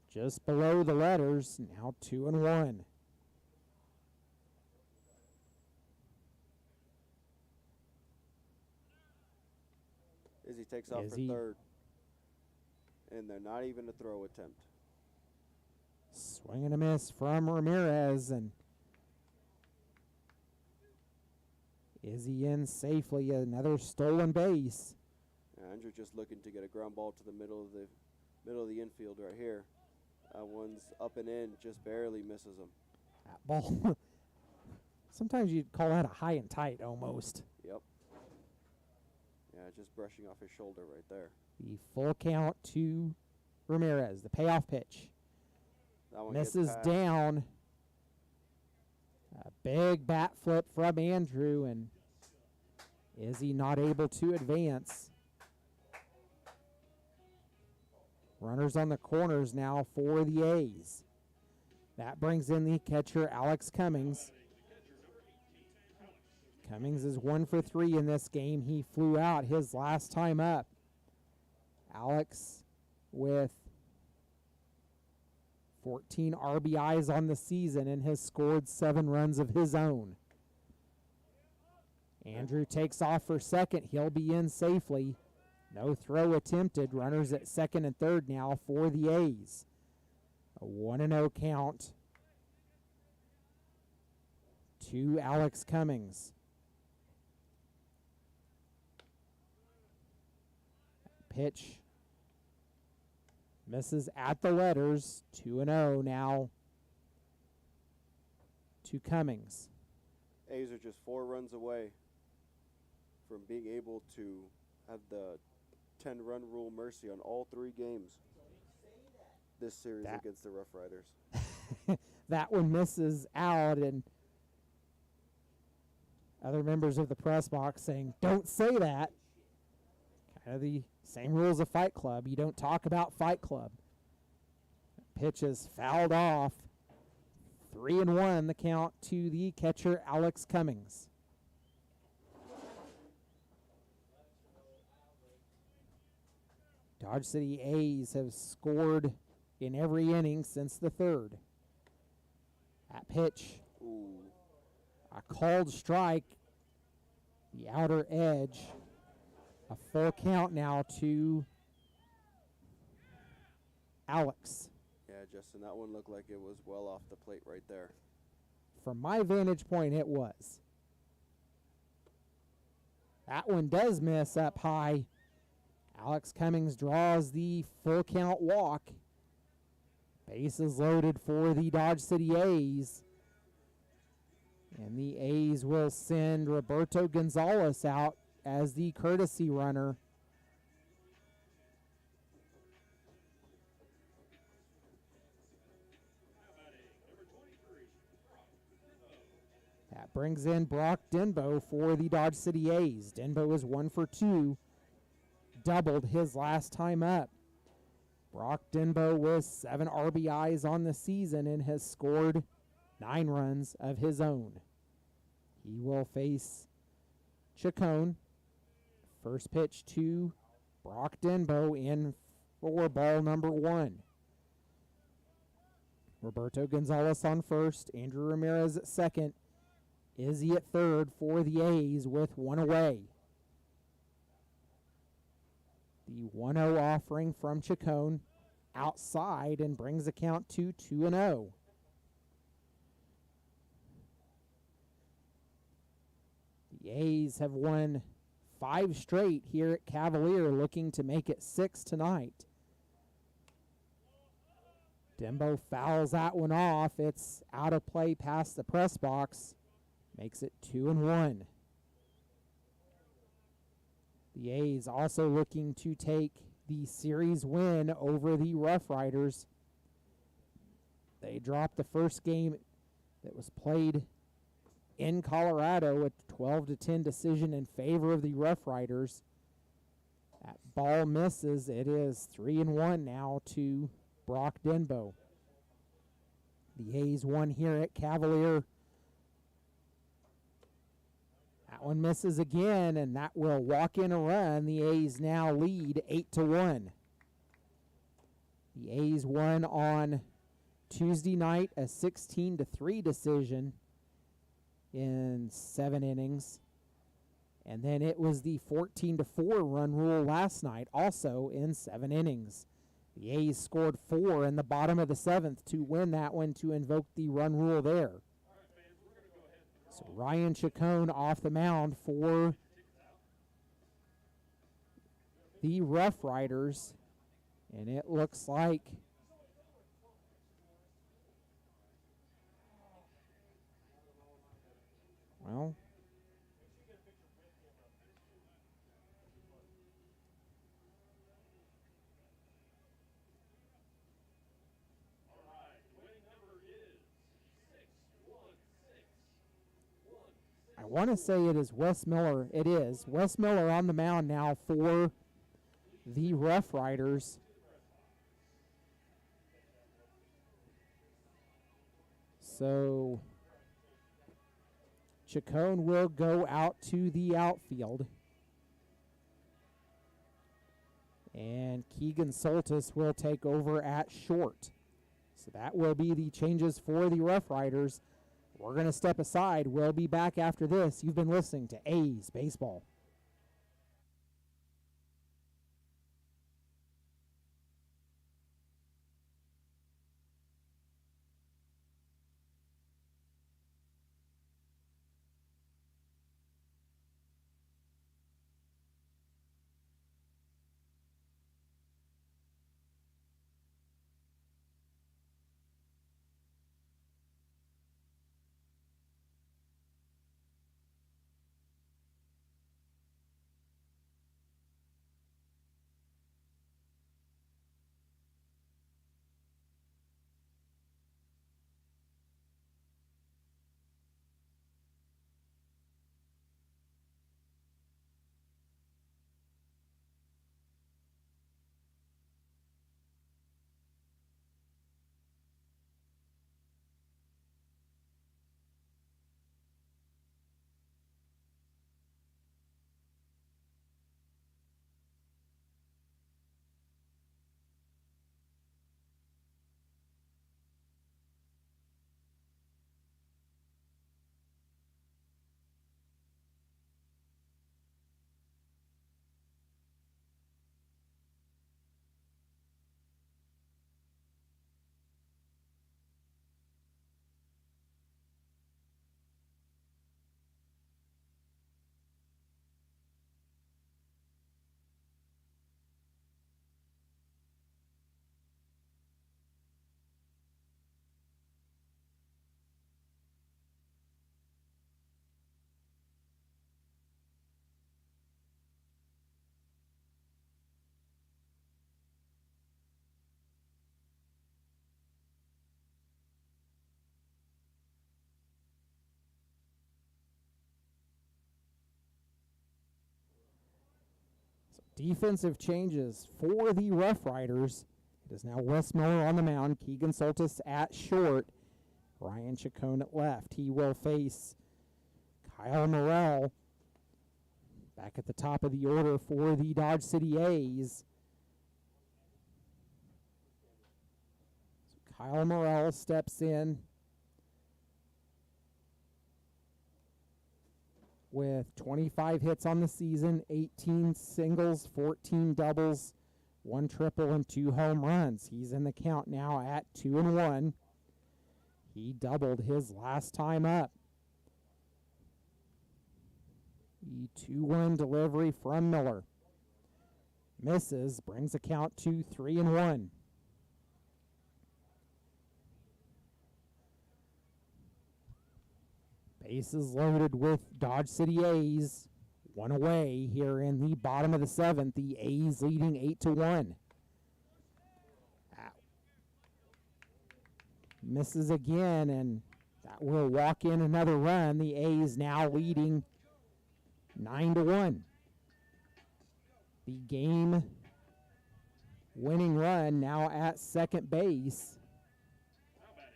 Just below the letters, now 2-1. Izzy takes off Izzy. for third. And they're not even a throw attempt. Swing and a miss from Ramirez, and Izzy in safely, another stolen base. Andrew just looking to get a ground ball to the middle of the infield right here. That one's up and in, just barely misses him. That ball, sometimes you'd call that a high and tight almost. Yep. Yeah, just brushing off his shoulder right there. The full count to Ramirez, the payoff pitch. That one Misses gets past. down. A big bat flip from Andrew, and is he not able to advance? Runners on the corners now for the A's. That brings in the catcher, Alex Cummings. Cummings is 1 for 3 in this game. He flew out his last time up. Alex with 14 RBIs on the season and has scored 7 runs of his own. Andrew takes off for second. He'll be in safely. No throw attempted. Runners at second and third now for the A's. A 1-0 count to Alex Cummings. Pitch misses at the letters. 2-0 now to Cummings. A's are just 4 runs away from being able to have the 10-run rule mercy on all 3 games this series against the Rough Riders. That one misses out, and other members of the press box saying, "Don't say that." Kind of the same rules of Fight Club. You don't talk about Fight Club. Pitch is fouled off. 3-1 the count to the catcher, Alex Cummings. Dodge City A's have scored in every inning since the third. That pitch, Ooh. a called strike, the outer edge. A full count now to Alex. Yeah, Justin, that one looked like it was well off the plate right there. From my vantage point, it was. That one does miss up high. Alex Cummings draws the full count walk. Bases loaded for the Dodge City A's. And the A's will send Roberto Gonzalez out as the courtesy runner. That brings in Brock Denbo for the Dodge City A's. Denbo is 1 for 2. Doubled his last time up. Brock Denbo with 7 RBIs on the season and has scored 9 runs of his own. He will face Chacon. First pitch to Brock Denbo in for ball number 1. Roberto Gonzalez on first. Andrew Ramirez at second. Izzy at third for the A's with 1 away. The 1-0 offering from Chacon outside and brings the count to 2-0. The A's have won 5 straight here at Cavalier, looking to make it 6 tonight. Denbo fouls that one off. It's out of play past the press box. Makes it 2-1. The A's also looking to take the series win over the Rough Riders. They dropped the first game that was played in Colorado, a 12-10 decision in favor of the Rough Riders. That ball misses. It is 3-1 now to Brock Denbo. The A's won here at Cavalier. That one misses again, and that will walk in a run. The A's now lead 8-1. The A's won on Tuesday night a 16-3 decision in 7 innings. And then it was the 14-4 run rule last night, also in 7 innings. The A's scored 4 in the bottom of the 7th to win that one, to invoke the run rule there. So Ryan Chacon off the mound for the Rough Riders. And it looks like well, I want to say it is Wes Miller. It is. Wes Miller on the mound now for the Rough Riders. So Chacon will go out to the outfield. And Keegan Soltis will take over at short. So that will be the changes for the Rough Riders. We're going to step aside. We'll be back after this. You've been listening to A's Baseball. Defensive changes for the Rough Riders. It is now Wes Miller on the mound, Keegan Soltis at short, Ryan Chacon at left. He will face Kyle Morrell back at the top of the order for the Dodge City A's. So Kyle Morrell steps in with 25 hits on the season, 18 singles, 14 doubles, 1 triple, and 2 home runs. He's in the count now at 2-1. He doubled his last time up. The 2-1 delivery from Miller. Misses, brings the count to 3-1. Bases loaded with Dodge City A's. 1 away here in the bottom of the 7th. The A's leading 8-1. Misses again, and that will walk in another run. The A's now leading 9-1. The game winning run now at second base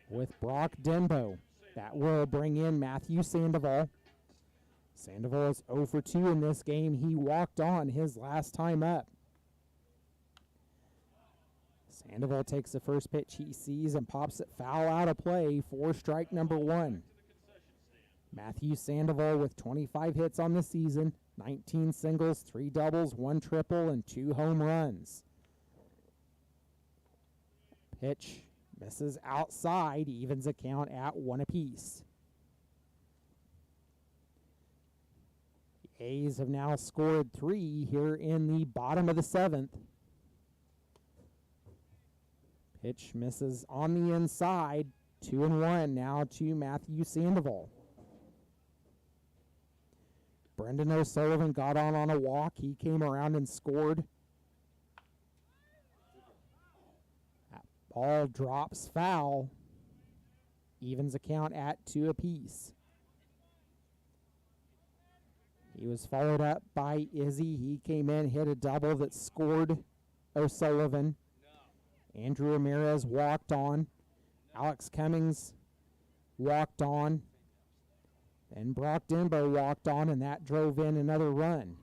with Brock Denbo. That will bring in Matthew Sandoval. Sandoval is 0 for 2 in this game. He walked on his last time up. Sandoval takes the first pitch he sees and pops it foul out of play for strike number 1. Matthew Sandoval with 25 hits on the season, 19 singles, 3 doubles, 1 triple, and 2 home runs. Pitch misses outside, evens the count at 1 apiece. A's have now scored 3 here in the bottom of the 7th. Pitch misses on the inside. 2-1 now to Matthew Sandoval. Brendan O'Sullivan got on a walk. He came around and scored. That ball drops foul. Evens account at 2 apiece. He was followed up by Izzy. He came in, hit a double that scored O'Sullivan. Andrew Ramirez walked on. Alex Cummings walked on. Then Brock Denbo walked on, and that drove in another run.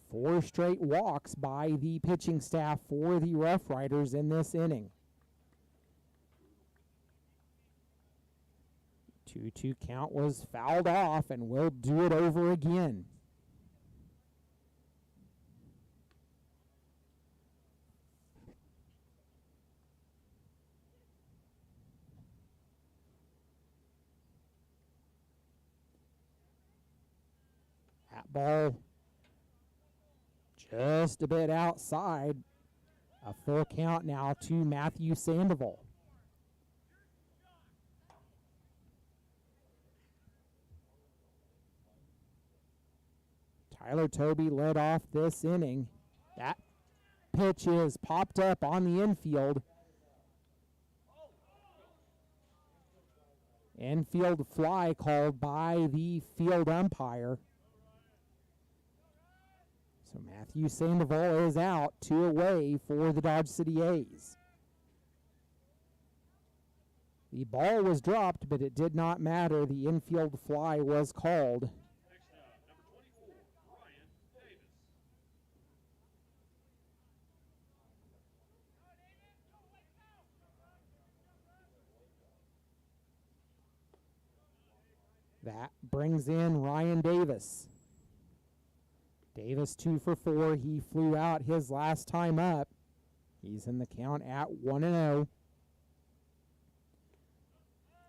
Four straight walks by the pitching staff for the Rough Riders in this inning. 2-2 count was fouled off, and we'll do it over again. That ball just a bit outside. A full count now to Matthew Sandoval. Tyler Toby led off this inning. That pitch is popped up on the infield. Infield fly called by the field umpire. So Matthew Sandoval is out, 2 away for the Dodge City A's. The ball was dropped, but it did not matter. The infield fly was called. That brings in Ryan Davis. Davis 2 for 4. He flew out his last time up. He's in the count at 1-0.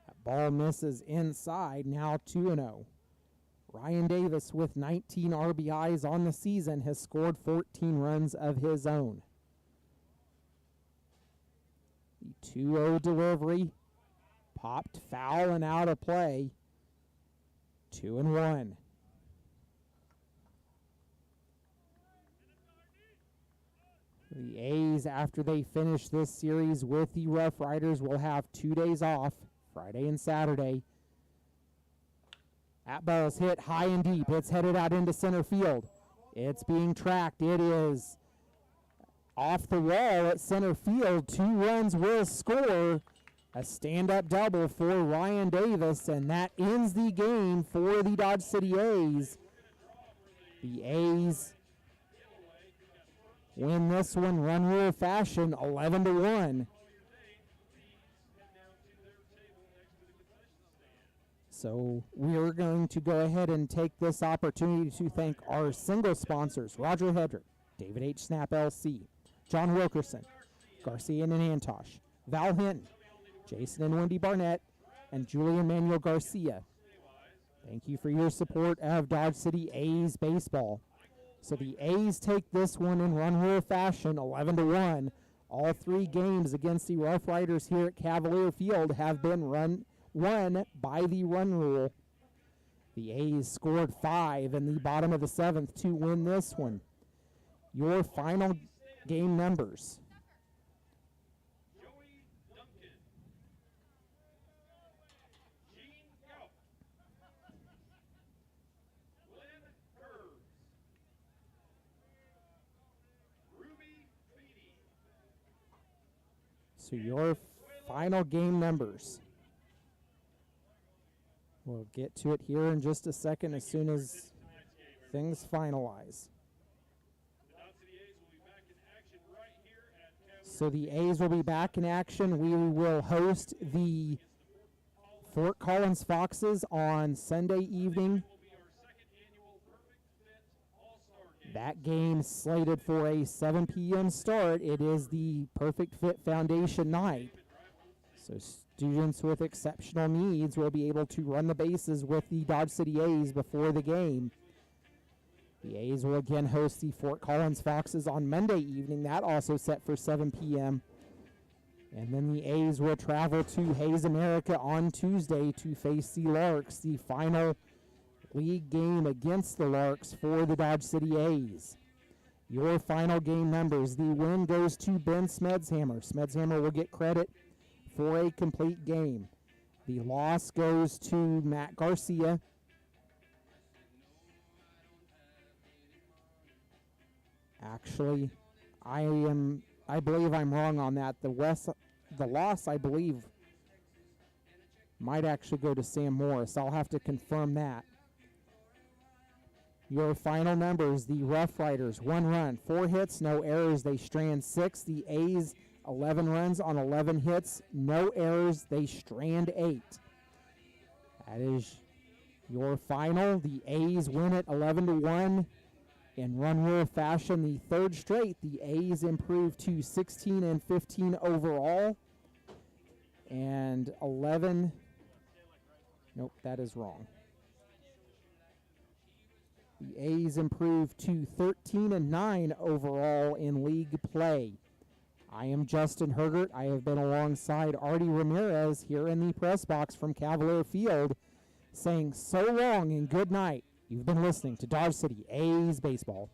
That ball misses inside, now 2-0. Ryan Davis with 19 RBIs on the season has scored 14 runs of his own. The 2-0 delivery popped foul and out of play. 2-1. The A's, after they finish this series with the Rough Riders, will have 2 days off, Friday and Saturday. That ball's hit high and deep. It's headed out into center field. It's being tracked. It is off the wall at center field. 2 runs will score. A stand-up double for Ryan Davis, and that ends the game for the Dodge City A's. The A's win this one run rule fashion, 11-1. So we're going to go ahead and take this opportunity to thank our single sponsors, Roger Hedrick, David H. Snap LC, John Wilkerson, Garcia and Antosh, Val Hinton, Jason and Wendy Barnett, and Julian Manuel Garcia. Thank you for your support of Dodge City A's baseball. So the A's take this one in run rule fashion, 11-1. All 3 games against the Rough Riders here at Cavalier Field have been won by the run rule. The A's scored 5 in the bottom of the 7th to win this one. Your final game numbers. So your final game numbers. We'll get to it here in just a second as soon as things finalize. So the A's will be back in action. We will host the Fort Collins Foxes on Sunday evening. That game slated for a 7 p.m. start. It is the Perfect Fit Foundation night. So Students with exceptional needs will be able to run the bases with the Dodge City A's before the game. The A's will again host the Fort Collins Foxes on Monday evening. That also set for 7 p.m. And then the A's will travel to Hayes America on Tuesday to face the Larks, the final league game against the Larks for the Dodge City A's. Your final game numbers. The win goes to Ben Smedshammer. Smedshammer will get credit for a complete game. The loss goes to Matt Garcia. Actually, I believe I'm wrong on that. The loss, I believe, might actually go to Sam Morris. I'll have to confirm that. Your final numbers, the Rough Riders, 1 run, 4 hits, no errors, they strand 6. The A's, 11 runs on 11 hits, no errors, they strand 8. That is your final. The A's win it 11-1 in run rule fashion. The third straight, the A's improved to 16-15 overall, and 11. Nope, that is wrong. The A's improved to 13-9 overall in league play. I am Justin Hergert. I have been alongside Artie Ramirez here in the press box from Cavalier Field, saying so long and good night. You've been listening to Dodge City A's Baseball.